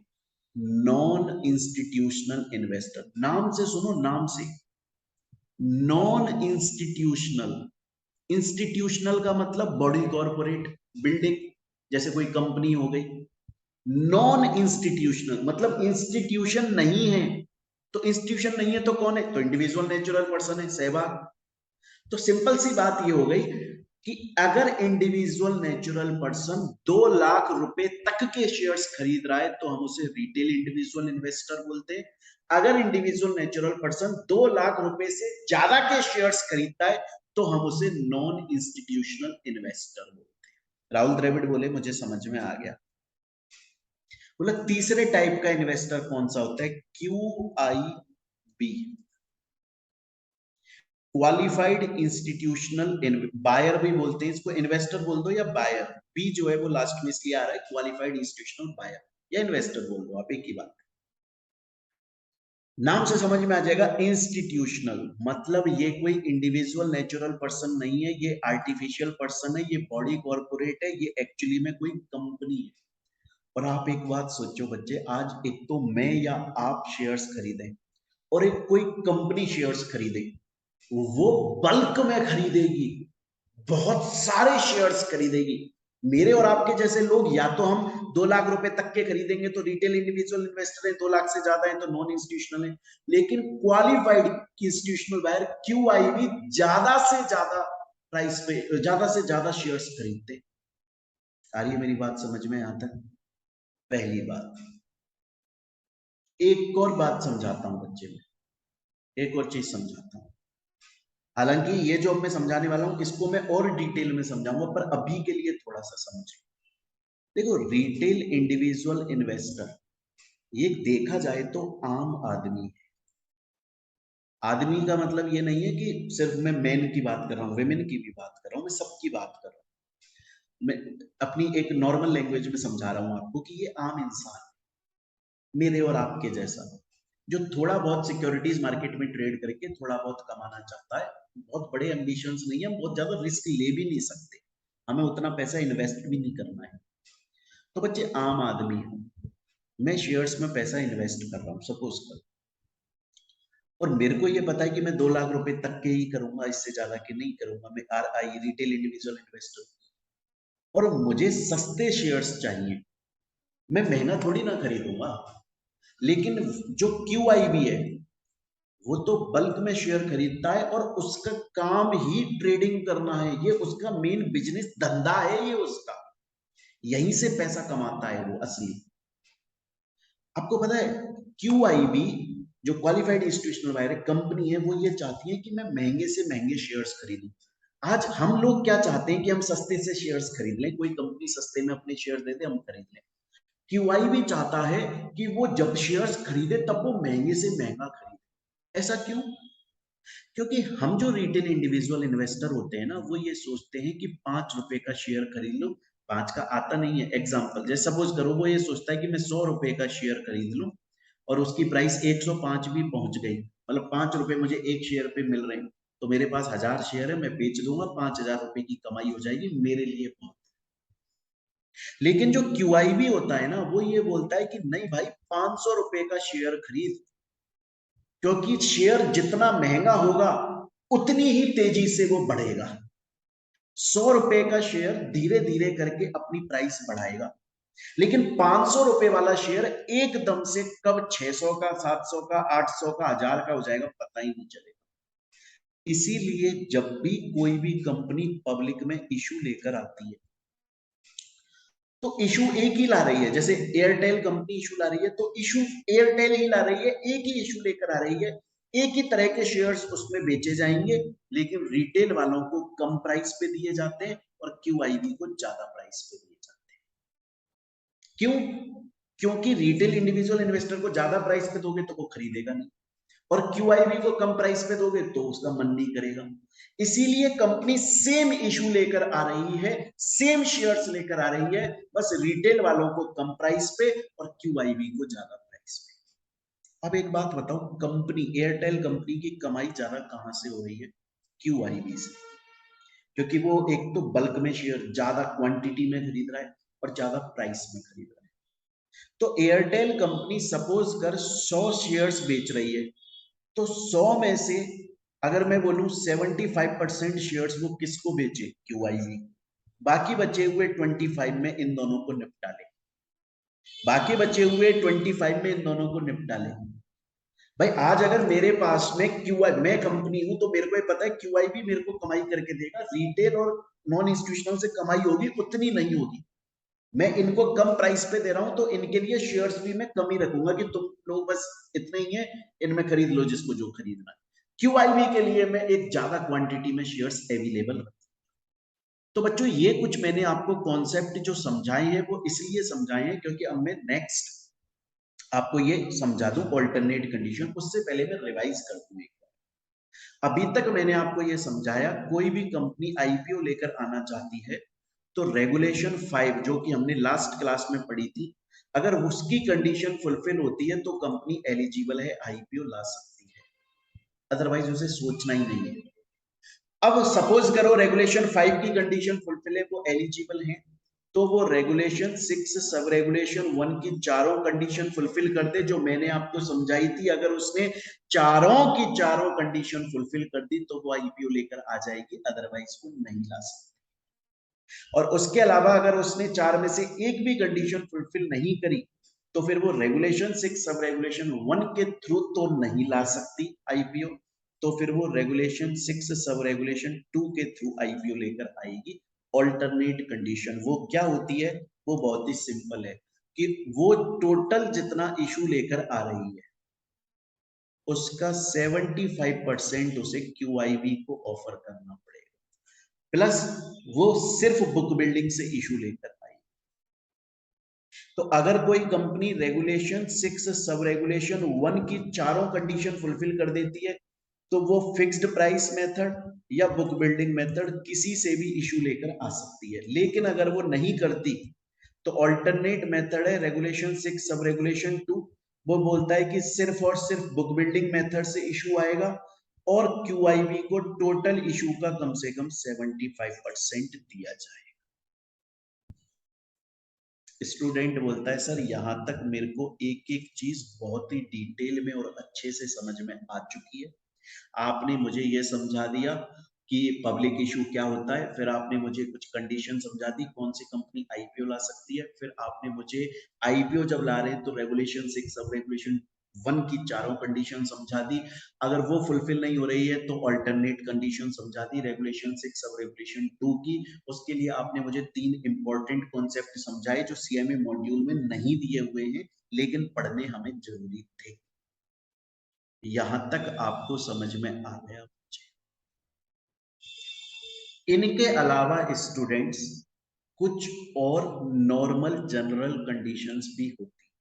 Non institutional investor. नाम से सुनो, नाम से। नॉन इंस्टीट्यूशनल, इंस्टीट्यूशनल का मतलब बॉडी कॉर्पोरेट, बिल्डिंग, जैसे कोई कंपनी हो गई। नॉन इंस्टीट्यूशनल मतलब इंस्टीट्यूशन नहीं है। तो इंस्टीट्यूशन नहीं है तो कौन है? तो इंडिविजुअल नेचुरल पर्सन है, सहवाग। तो सिंपल सी बात ये हो गई कि अगर इंडिविजुअल नेचुरल पर्सन 2 लाख रुपए तक के शेयर्स खरीद रहा है तो हम उसे रिटेल इंडिविजुअल इन्वेस्टर बोलते हैं। अगर इंडिविजुअल नेचुरल पर्सन 2 लाख रुपए से ज्यादा के शेयर्स खरीदता है तो हम उसे नॉन इंस्टीट्यूशनल इन्वेस्टर बोलते हैं। राहुल द्रविड़ बोले, मुझे समझ में आ गया। बोला तीसरे टाइप का इन्वेस्टर कौन सा होता है? QIB, क्वालिफाइड इंस्टीट्यूशनल बायर भी बोलते हैं इसको। इन्वेस्टर बोल दो या बायर, बी जो है वो लास्ट में इसलिए आ रहा है, क्वालिफाइड इंस्टीट्यूशनल बायर या इन्वेस्टर बोल दो आप, एक ही बात। नाम से समझ में आ जाएगा। इंस्टीट्यूशनल मतलब ये कोई इंडिविजुअल नेचुरल पर्सन नहीं है, ये आर्टिफिशियल पर्सन है, ये बॉडी कॉर्पोरेट है, ये एक्चुअली में कोई कंपनी है। और आप एक बात सोचो बच्चे, आज एक तो मैं या आप शेयर्स खरीदें और एक कोई कंपनी शेयर्स खरीदेगी, वो बल्क में खरीदेगी, बहुत सारे शेयर्स खरीदेगी। मेरे और आपके जैसे लोग या तो हम 2 लाख रुपए तक के खरीदेंगे तो रिटेल इंडिविजुअल इन्वेस्टर है, 2 लाख से ज्यादा है तो नॉन इंस्टीट्यूशनल है। लेकिन क्वालिफाइड इंस्टीट्यूशनल बायर क्यूआईबी ज्यादा से ज्यादा प्राइस पे ज्यादा से ज्यादा शेयर्स खरीदते। आ रही है मेरी बात समझ में? आता है? पहली बात। एक और बात समझाता हूं बच्चे में, एक और चीज समझाता हूं। हालांकि ये जो मैं समझाने वाला हूं इसको मैं और डिटेल में समझाऊंगा, पर अभी के लिए थोड़ा सा समझ। देखो, रिटेल इंडिविजुअल इन्वेस्टर ये देखा जाए तो आम आदमी है। आदमी का मतलब ये नहीं है कि सिर्फ मैं मेन की बात कर रहा हूँ, वेमेन की भी बात कर रहा हूँ, मैं सबकी बात कर रहा हूँ। मैं अपनी एक नॉर्मल लैंग्वेज में समझा रहा हूँ आपको कि ये आम इंसान, मेरे और आपके जैसा, जो थोड़ा बहुत सिक्योरिटीज मार्केट में ट्रेड करके थोड़ा बहुत कमाना चाहता है। बहुत बड़े एम्बिशंस नहीं है, हम बहुत ज्यादा रिस्क ले भी नहीं सकते, हमें उतना पैसा इन्वेस्ट भी नहीं करना है। तो बच्चे आम आदमी है, मैं शेयर्स में पैसा इन्वेस्ट कर रहा हूँ सपोज कर, और मेरे को ये पता है कि मैं 2 लाख रुपए तक के ही करूंगा, इससे ज्यादा के नहीं करूंगा। मैं RI रिटेल इंडिविजुअल इन्वेस्टर, और मुझे सस्ते शेयर्स चाहिए, मैं महंगा थोड़ी ना खरीदूंगा। लेकिन जो QIB है वो तो बल्क में शेयर खरीदता है, और उसका काम ही ट्रेडिंग करना है, ये उसका मेन बिजनेस धंधा है, ये उसका, यहीं से पैसा कमाता है वो असली। आपको पता है QIB जो क्वालिफाइड इंस्टीट्यूशनल बायर कंपनी है, वो ये चाहती है कि मैं महंगे से महंगे शेयर्स खरीदूं। आज हम लोग क्या चाहते हैं कि हम सस्ते से शेयर्स खरीद लें, कोई कंपनी सस्ते में अपने शेयर दे दे, हम खरीद लें। QIB चाहता है कि वो जब शेयर्स खरीदे तब वो महंगे से महंगा खरीदे। ऐसा क्यों? क्योंकि हम जो रिटेल इंडिविजुअल इन्वेस्टर होते हैं ना, वो ये सोचते हैं कि 5 रुपए का शेयर खरीद लो। 5 का आता नहीं है, एग्जाम्पल जैसे सपोज करो, वो ये सोचता है कि मैं 100 रुपए का शेयर खरीद लूं और उसकी प्राइस 105 भी पहुंच गई, मतलब 5 रुपए मुझे एक शेयर पे मिल रहे हैं, तो मेरे पास 1000 शेयर है, मैं बेच दूंगा, 5000 रुपए की कमाई हो जाएगी मेरे लिए बहुत। लेकिन जो QIB होता है ना, वो ये बोलता है कि नहीं भाई, 500 रुपए का शेयर खरीद, क्योंकि शेयर जितना महंगा होगा उतनी ही तेजी से वो बढ़ेगा। 100 रुपए का शेयर धीरे धीरे करके अपनी प्राइस बढ़ाएगा, लेकिन 500 रुपए वाला शेयर एकदम से कब 600 का, 700 का, 800 का, 1000 का हो जाएगा पता ही नहीं चलेगा। इसीलिए जब भी कोई भी कंपनी पब्लिक में इशू लेकर आती है, तो इशू एक ही ला रही है। जैसे एयरटेल कंपनी इशू ला रही है, तो इशू एयरटेल ही ला रही है, एक ही इशू लेकर आ रही है, एक ही तरह के शेयर्स उसमें बेचे जाएंगे, लेकिन रिटेल वालों को कम प्राइस पे दिए जाते हैं और QIB को ज्यादा प्राइस पे दिए जाते हैं। क्यों? क्योंकि रिटेल इंडिविजुअल इन्वेस्टर को ज्यादा प्राइस पे दोगे तो वो खरीदेगा नहीं, और QIB को कम प्राइस पे दोगे तो उसका मन नहीं करेगा। इसीलिए कंपनी सेम इशू लेकर आ रही है, सेम शेयर्स लेकर आ रही है, बस रिटेल वालों को कम प्राइस पे और QIB को ज्यादा प्राइस पे। अब एक बात बताओ, कंपनी एयरटेल कंपनी की कमाई ज्यादा कहां से हो रही है? QIB से, क्योंकि वो एक तो बल्क में शेयर ज्यादा क्वांटिटी में खरीद रहा है और ज्यादा प्राइस में खरीद रहा है। तो एयरटेल कंपनी सपोज कर 100 शेयर्स बेच रही है, तो 100 में से अगर मैं बोलूं 75% शेयर्स वो किसको बेचे? QIB। बाकी बचे हुए 25 में इन दोनों को निपटा ले, बाकी बचे हुए 25 में इन दोनों को निपटा ले। भाई आज अगर मेरे पास में मैं कंपनी हूं, तो मेरे को ये पता है QIB मेरे को कमाई करके देगा, रिटेल और नॉन इंस्टीट्यूशनल से कमाई होगी उतनी नहीं होगी। मैं इनको कम प्राइस पे दे रहा हूं, तो इनके लिए शेयर्स भी मैं कम ही रखूंगा कि तुम लोग बस इतने ही है, इनमें खरीद लो जिसको जो खरीदना है। QIB के लिए मैं एक ज्यादा क्वांटिटी में शेयर्स अवेलेबल। तो बच्चों, ये कुछ मैंने आपको कॉन्सेप्ट जो समझाए हैं वो इसलिए समझाए हैं क्योंकि अब मैं नेक्स्ट आपको ये समझा दूं ऑल्टरनेट कंडीशन, उससे पहले मैं रिवाइज कर दूं एक बार। अभी तक मैंने आपको ये समझाया, कोई भी कंपनी IPO लेकर आना चाहती है तो रेगुलेशन 5 जो कि हमने लास्ट क्लास में पढ़ी थी, अगर उसकी कंडीशन फुलफिल होती है तो कंपनी एलिजिबल है, IPO ला सकती है, अदरवाइज उसे सोचना ही नहीं है। अब सपोज करो रेगुलेशन 5 की कंडीशन फुलफिल है, वो एलिजिबल है, तो वो रेगुलेशन 6 सब रेगुलेशन 1 की चारों कंडीशन फुलफिल कर दे जो मैंने आपको समझाई थी। अगर उसने चारों की चारों कंडीशन फुलफिल कर दी तो वो आईपीओ लेकर आ जाएगी, अदरवाइज वो नहीं ला सकती। और उसके अलावा अगर उसने चार में से एक भी कंडीशन फुलफिल नहीं करी तो फिर वो रेगुलेशन 6 सब रेगुलेशन 1 के थ्रू तो नहीं ला सकती आईपीओ, तो फिर वो रेगुलेशन 6 सब रेगुलेशन 2 के थ्रू आईपीओ लेकर आएगी। ऑल्टरनेट कंडीशन वो क्या होती है? वो बहुत ही सिंपल है कि वो टोटल जितना इशू लेकर आ रही है उसका 75% उसे क्यूआईबी को ऑफर करना पड़ेगा, प्लस वो सिर्फ बुक बिल्डिंग से इशू लेकर आई। तो अगर कोई कंपनी रेगुलेशन 6 सब रेगुलेशन 1 की चारों कंडीशन फुलफिल कर देती है तो वो फिक्स्ड प्राइस मेथड या बुक बिल्डिंग मेथड किसी से भी इशू लेकर आ सकती है। लेकिन अगर वो नहीं करती तो ऑल्टरनेट मेथड है रेगुलेशन 6 सब रेगुलेशन 2, वो बोलता है कि सिर्फ और सिर्फ बुक बिल्डिंग मेथड से इशू आएगा और क्यूआईबी को टोटल इशू का कम से कम 75% दिया जाए। स्टूडेंट बोलता है सर यहाँ तक मेरे को एक एक चीज बहुत ही डिटेल में और अच्छे से समझ में आ चुकी है। आपने मुझे ये समझा दिया कि पब्लिक इशू क्या होता है, फिर आपने मुझे कुछ कंडीशन समझा दी कौन सी कंपनी आईपीओ ला सकती है, फिर आपने मुझे आईपीओ जब ला रहे हैं तो रेगुलेशन 6 सब रेगुलेशन 1 की चारों कंडीशन समझा दी। अगर वो फुलफिल नहीं हो रही है तो अल्टरनेट कंडीशन समझा दी रेगुलेशन 6 सब रेगुलेशन 2 की। उसके लिए आपने मुझे 3 इंपॉर्टेंट कॉन्सेप्ट समझाए जो सीएमए मॉड्यूल में नहीं दिए हुए हैं लेकिन पढ़ने हमें जरूरी थे। यहां तक आपको समझ में आ गया? इनके अलावा स्टूडेंट्स कुछ और नॉर्मल जनरल कंडीशंस भी होती हैं,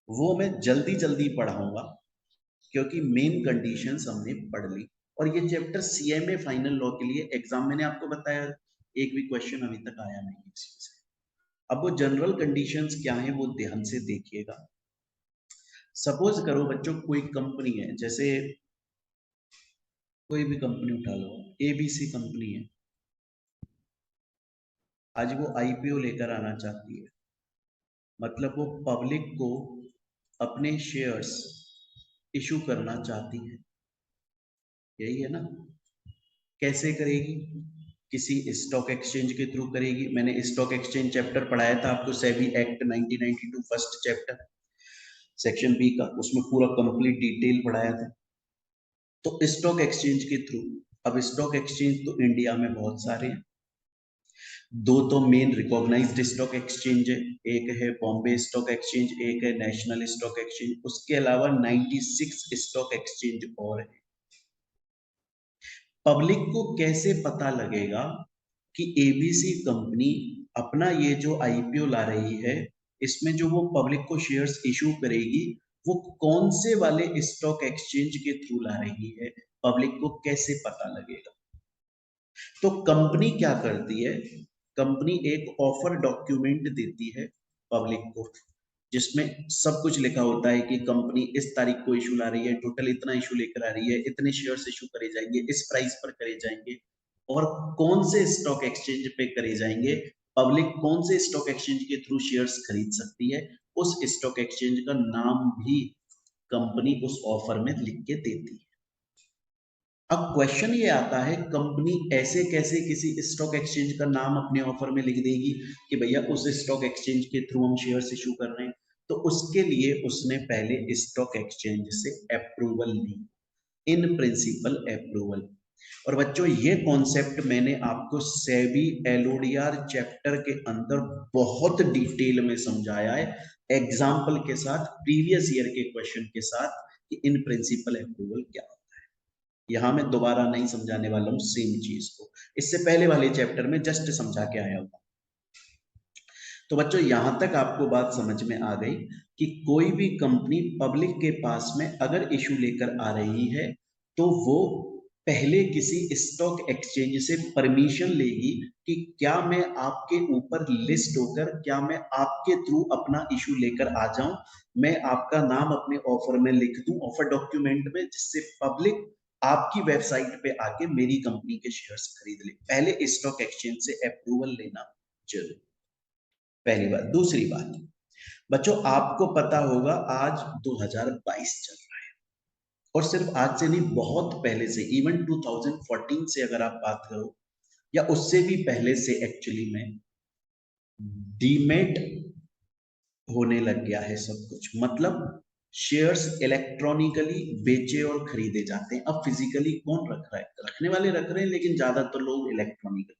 वो मैं जल्दी जल्दी पढ़ाऊंगा क्योंकि मेन कंडीशंस हमने पढ़ ली। और ये चैप्टर सीएमए फाइनल लॉ के लिए एग्जाम मैंने आपको बताया एक भी क्वेश्चन अभी तक आया नहीं इसमें से। अब वो जनरल कंडीशंस क्या है वो ध्यान से देखिएगा। सपोज करो बच्चों कोई कंपनी है, जैसे कोई भी कंपनी उठा लो, एबीसी कंपनी है, आज वो आईपीओ लेकर आना चाहती है, मतलब वो पब्लिक को अपने शेयर्स इशू करना चाहती है, यही है ना? कैसे करेगी? किसी स्टॉक एक्सचेंज के थ्रू करेगी। मैंने स्टॉक एक्सचेंज चैप्टर पढ़ाया था आपको, SEBI act 1992 first chapter section B का, उसमें पूरा कंप्लीट डिटेल पढ़ाया था। तो स्टॉक एक्सचेंज के थ्रू, अब स्टॉक एक्सचेंज तो इंडिया में बहुत सारे हैं, दो तो मेन रिकॉग्नाइज्ड स्टॉक एक्सचेंज है, एक है बॉम्बे स्टॉक एक्सचेंज, एक है नेशनल स्टॉक एक्सचेंज, उसके अलावा 96 स्टॉक एक्सचेंज और है। पब्लिक को कैसे पता लगेगा कि एबीसी कंपनी अपना ये जो आईपीओ ला रही है इसमें जो वो पब्लिक को शेयर्स इशू करेगी वो कौन से वाले स्टॉक एक्सचेंज के थ्रू ला रही है? पब्लिक को कैसे पता लगेगा? तो कंपनी क्या करती है, कंपनी एक ऑफर डॉक्यूमेंट देती है पब्लिक को जिसमें सब कुछ लिखा होता है कि कंपनी इस तारीख को इशू ला रही है, टोटल इतना इशू लेकर आ रही है, इतने शेयर्स इशू करे जाएंगे, इस प्राइस पर करे जाएंगे और कौन से स्टॉक एक्सचेंज पे करे जाएंगे, पब्लिक कौन से स्टॉक एक्सचेंज के थ्रू शेयर्स खरीद सकती है, उस स्टॉक एक्सचेंज का नाम भी कंपनी उस ऑफर में लिख के देती है। अब क्वेश्चन ये आता है कंपनी ऐसे कैसे किसी स्टॉक एक्सचेंज का नाम अपने ऑफर में लिख देगी कि भैया उस स्टॉक एक्सचेंज के थ्रू हम शेयर्स इशू कर रहे हैं? तो उसके लिए उसने पहले स्टॉक एक्सचेंज से अप्रूवल ली, इन प्रिंसिपल अप्रूवल। और बच्चों ये कॉन्सेप्ट मैंने आपको सेबी एलओडीआर चैप्टर के अंदर बहुत डिटेल में समझाया है, एग्जाम्पल के साथ, प्रीवियस ईयर के क्वेश्चन के साथ कि इन प्रिंसिपल अप्रूवल क्या है। यहां मैं दोबारा नहीं समझाने वाला हूं सेम चीज को, इससे पहले वाले चैप्टर में जस्ट समझा के आया हूं। तो बच्चों यहां तक आपको बात समझ में आ गई कि कोई भी कंपनी पब्लिक के पास में अगर इशू लेकर आ रही है तो वो पहले किसी स्टॉक एक्सचेंज से परमिशन लेगी कि क्या मैं आपके ऊपर लिस्ट होकर, क्या मैं आपके थ्रू अपना इशू लेकर आ जाऊं, मैं आपका नाम अपने ऑफर में लिख दूं ऑफर डॉक्यूमेंट में, जिससे पब्लिक आपकी वेबसाइट पे आके मेरी कंपनी के शेयर्स खरीद ले। पहले स्टॉक एक्सचेंज से अप्रूवल लेना जरूरी। पहली बात। दूसरी बात, बच्चों आपको पता होगा आज 2022 चल रहा है, और सिर्फ आज से नहीं, बहुत पहले से, इवन 2014 से अगर आप बात करो या उससे भी पहले से एक्चुअली में डीमेट होने लग गया है सब कुछ। मतलब शेयर्स इलेक्ट्रॉनिकली बेचे और खरीदे जाते हैं। अब फिजिकली कौन रख रहा है? रखने वाले रख रहे हैं, लेकिन ज्यादातर लोग इलेक्ट्रॉनिकली।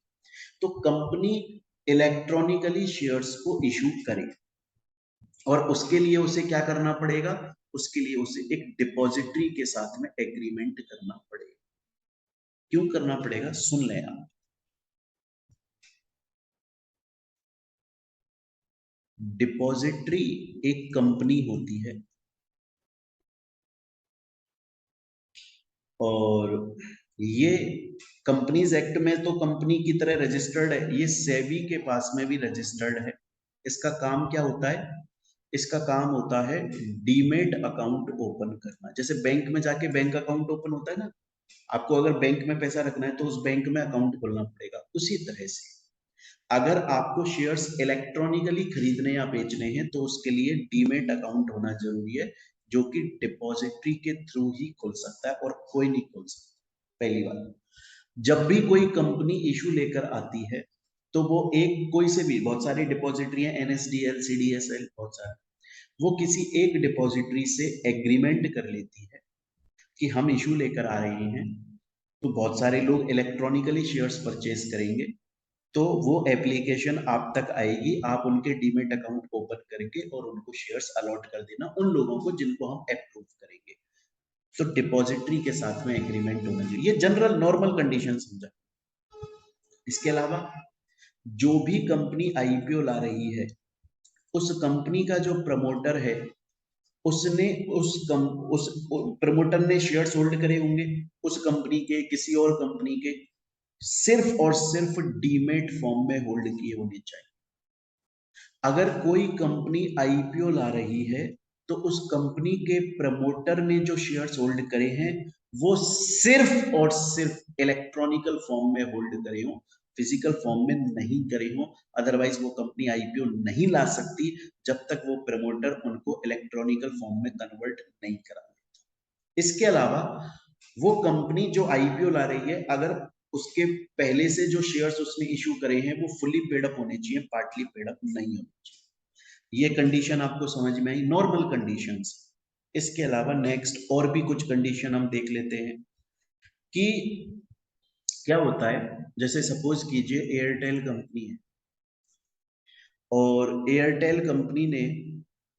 तो कंपनी इलेक्ट्रॉनिकली शेयर्स को इशू करे, और उसके लिए उसे क्या करना पड़ेगा? उसके लिए उसे एक डिपॉजिटरी के साथ में एग्रीमेंट करना पड़ेगा। क्यों करना पड़ेगा? सुन लें आप। डिपॉजिटरी एक कंपनी होती है, और ये कंपनीज एक्ट में तो कंपनी की तरह रजिस्टर्ड है, ये सेबी के पास में भी रजिस्टर्ड है। इसका काम क्या होता है? इसका काम होता है डीमेट अकाउंट ओपन करना। जैसे बैंक में जाके बैंक अकाउंट ओपन होता है ना, आपको अगर बैंक में पैसा रखना है तो उस बैंक में अकाउंट खोलना पड़ेगा। उसी तरह से अगर आपको शेयर्स इलेक्ट्रॉनिकली खरीदने या बेचने हैं तो उसके लिए डीमेट अकाउंट होना जरूरी है, जो कि डिपॉजिटरी के थ्रू ही खुल सकता है और कोई नहीं खोल सकता। पहली बात, जब भी कोई कंपनी इशू लेकर आती है तो वो एक कोई से भी, बहुत सारी डिपॉजिटरी है, एनएसडीएल, सीडीएसएल, बहुत सारे, वो किसी एक डिपॉजिटरी से एग्रीमेंट कर लेती है कि हम इशू लेकर आ रहे हैं, तो बहुत सारे लोग इलेक्ट्रॉनिकली शेयर्स परचेज करेंगे, तो वो एप्लीकेशन आप तक आएगी, आप उनके डीमेट अकाउंट ओपन करके और उनको शेयर्स अलॉट कर देना, उन लोगों को जिनको हम अप्रूव करेंगे। तो डिपॉजिटरी के साथ में एग्रीमेंट होना चाहिए, ये जनरल नॉर्मल कंडीशन समझा। इसके अलावा जो भी कंपनी आईपीओ ला रही है, उस कंपनी का जो प्रमोटर है, उसने उस प्रमोटर ने शेयर्स होल्ड करे होंगे उस कंपनी के, किसी और कंपनी के, सिर्फ और सिर्फ डीमेट फॉर्म में होल्ड किए होने चाहिए। अगर कोई कंपनी आईपीओ ला रही है तो उस कंपनी के प्रमोटर ने जो शेयर्स होल्ड करे हैं वो सिर्फ और सिर्फ इलेक्ट्रॉनिकल फॉर्म में होल्ड करे हो, फिजिकल फॉर्म में नहीं करे हो। अदरवाइज वो कंपनी आईपीओ नहीं ला सकती जब तक वो प्रमोटर उनको इलेक्ट्रॉनिकल फॉर्म में कन्वर्ट नहीं करा। इसके अलावा वो कंपनी जो आईपीओ ला रही है, अगर उसके पहले से जो शेयर्स उसने इशू करे हैं वो फुली पेड अप होने चाहिए, पार्टली पेड अप नहीं होने चाहिए। ये कंडीशन आपको समझ में आई, नॉर्मल कंडीशंस। इसके अलावा नेक्स्ट और भी कुछ कंडीशन हम देख लेते हैं कि क्या होता है। जैसे सपोज कीजिए एयरटेल कंपनी है, और एयरटेल कंपनी ने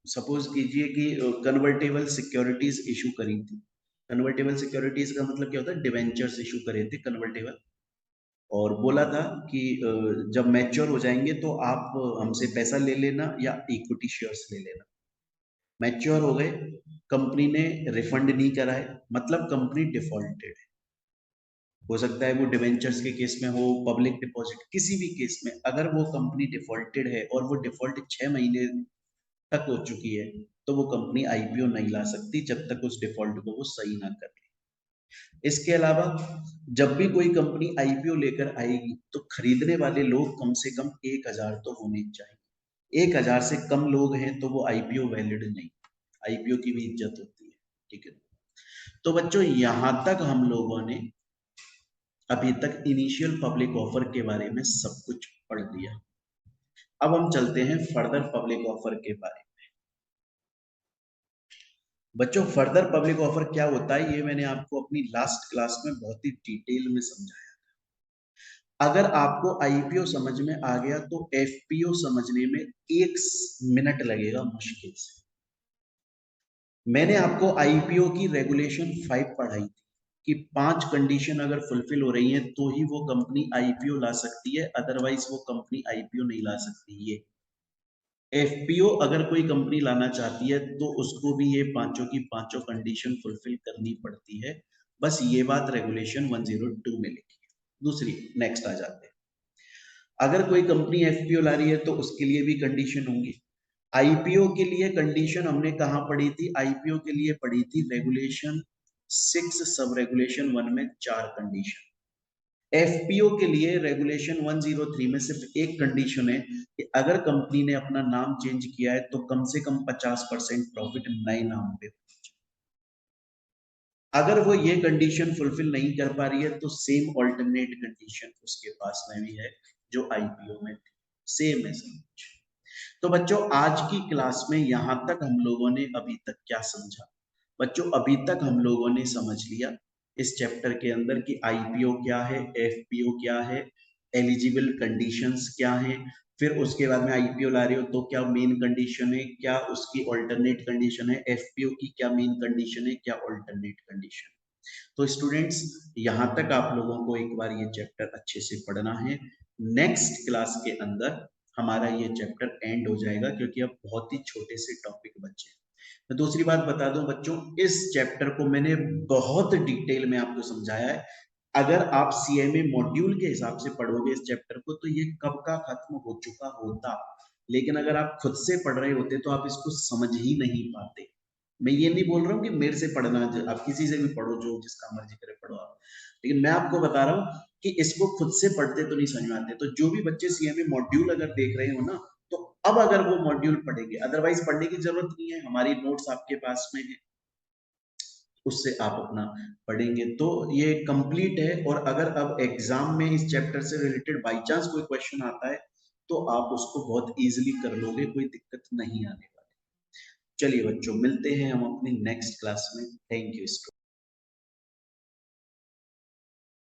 सपोज कीजिए कि कन्वर्टेबल सिक्योरिटीज इशू करी थी। कन्वर्टेबल सिक्योरिटीज का मतलब क्या होता है? डिवेंचर्स इशू करे थे कन्वर्टेबल, और बोला था कि जब मैच्योर हो जाएंगे तो आप हमसे पैसा ले लेना या इक्विटी शेयर्स ले लेना। मैच्योर हो गए, कंपनी ने रिफंड नहीं कराए, मतलब कंपनी डिफॉल्टेड है। हो सकता है वो डिवेंचर्स के केस में हो, पब्लिक डिपॉजिट, किसी भी केस में अगर वो कंपनी डिफॉल्टेड है और वो डिफॉल्ट 6 महीने तक हो चुकी है, तो वो कंपनी आईपीओ नहीं ला सकती जब तक उस डिफॉल्ट को वो सही ना कर ले। इसके अलावा जब भी कोई कंपनी आईपीओ लेकर आएगी तो खरीदने वाले लोग कम से कम 1000 तो होने चाहिए। 1000 से कम लोग हैं तो वो आईपीओ वैलिड नहीं। आईपीओ की भी इज्जत होती है, ठीक है। तो बच्चों यहां तक हम लोगों ने अभी तक इनिशियल पब्लिक ऑफर के बारे में सब कुछ पढ़ लिया। अब हम चलते हैं फर्दर पब्लिक ऑफर के बारे में। बच्चों फर्दर पब्लिक ऑफर क्या होता है ये मैंने आपको अपनी लास्ट क्लास में बहुत ही डिटेल में समझाया। अगर आपको आईपीओ समझ में आ गया तो एफपीओ समझने में 1 मिनट लगेगा मुश्किल से। मैंने आपको आईपीओ की रेगुलेशन 5 पढ़ाई थी कि 5 कंडीशन अगर फुलफिल हो रही हैं तो ही वो कंपनी आईपीओ ला सकती है, अदरवाइज वो कंपनी आईपीओ नहीं ला सकती। ये एफपीओ अगर कोई कंपनी लाना चाहती है तो उसको भी ये पांचों की पांचों कंडीशन फुलफिल करनी पड़ती है। बस ये बात रेगुलेशन 102 में लिखी है। दूसरी, नेक्स्ट आ जाते हैं। अगर कोई कंपनी एफपीओ ला रही है तो उसके लिए भी कंडीशन होंगी। आईपीओ के लिए कंडीशन हमने कहाँ पढ़ी थी? आईपीओ के लिए पढ़ी थी रेगुलेशन 6 सब रेगुलेशन 1 में 4 कंडीशन। एफपीओ के लिए रेगुलेशन 103 में सिर्फ एक कंडीशन है कि अगर कंपनी ने अपना नाम चेंज किया है तो कम से कम 50% प्रॉफिट नए नाम पे। अगर वो ये कंडीशन फुलफिल नहीं कर पा रही है तो सेम ऑल्टरनेट कंडीशन उसके पास में भी है जो आईपीओ में थी, सेम है सब कुछ। तो बच्चों आज की क्लास में यहां तक हम लोगों ने अभी तक क्या समझा? बच्चों अभी तक हम लोगों ने समझ लिया इस चैप्टर के अंदर कि आईपीओ क्या है, एफपीओ क्या है, एलिजिबल कंडीशंस क्या है, फिर उसके बाद में आईपीओ ला रहे हो तो क्या मेन कंडीशन है, क्या उसकी ऑल्टरनेट कंडीशन है, एफपीओ की क्या मेन कंडीशन है, क्या ऑल्टरनेट कंडीशन। तो स्टूडेंट्स यहां तक आप लोगों को एक बार ये चैप्टर अच्छे से पढ़ना है। नेक्स्ट क्लास के अंदर हमारा ये चैप्टर एंड हो जाएगा क्योंकि अब बहुत ही छोटे से टॉपिक बचे हैं। मैं दूसरी बात बता दूं बच्चों, इस चैप्टर को मैंने बहुत डिटेल में आपको समझाया है। अगर आप सीएमए मॉड्यूल के हिसाब से पढ़ोगे इस चैप्टर को तो ये कब का खत्म हो चुका होता, लेकिन अगर आप खुद से पढ़ रहे होते तो आप इसको समझ ही नहीं पाते। मैं ये नहीं बोल रहा हूँ कि मेरे से पढ़ना, आप किसी से भी पढ़ो, जो जिसका मर्जी करे पढ़ो आप, लेकिन मैं आपको बता रहा हूँ कि इसको खुद से पढ़ते तो नहीं समझ में आते। तो जो भी बच्चे सीएमए मॉड्यूल अगर देख रहे हो ना, तो अब अगर वो मॉड्यूल पढ़ेंगे, अदरवाइज पढ़ने की जरूरत नहीं है, हमारी नोट्स आपके पास में है, उससे आप अपना पढ़ेंगे तो ये कंप्लीट है। और अगर अब एग्जाम में इस चैप्टर से रिलेटेड बाई चांस कोई क्वेश्चन आता है तो आप उसको बहुत इजीली कर लोगे, कोई दिक्कत नहीं आने वाली। चलिए बच्चों मिलते हैं हम अपनी नेक्स्ट क्लास में। Thank you.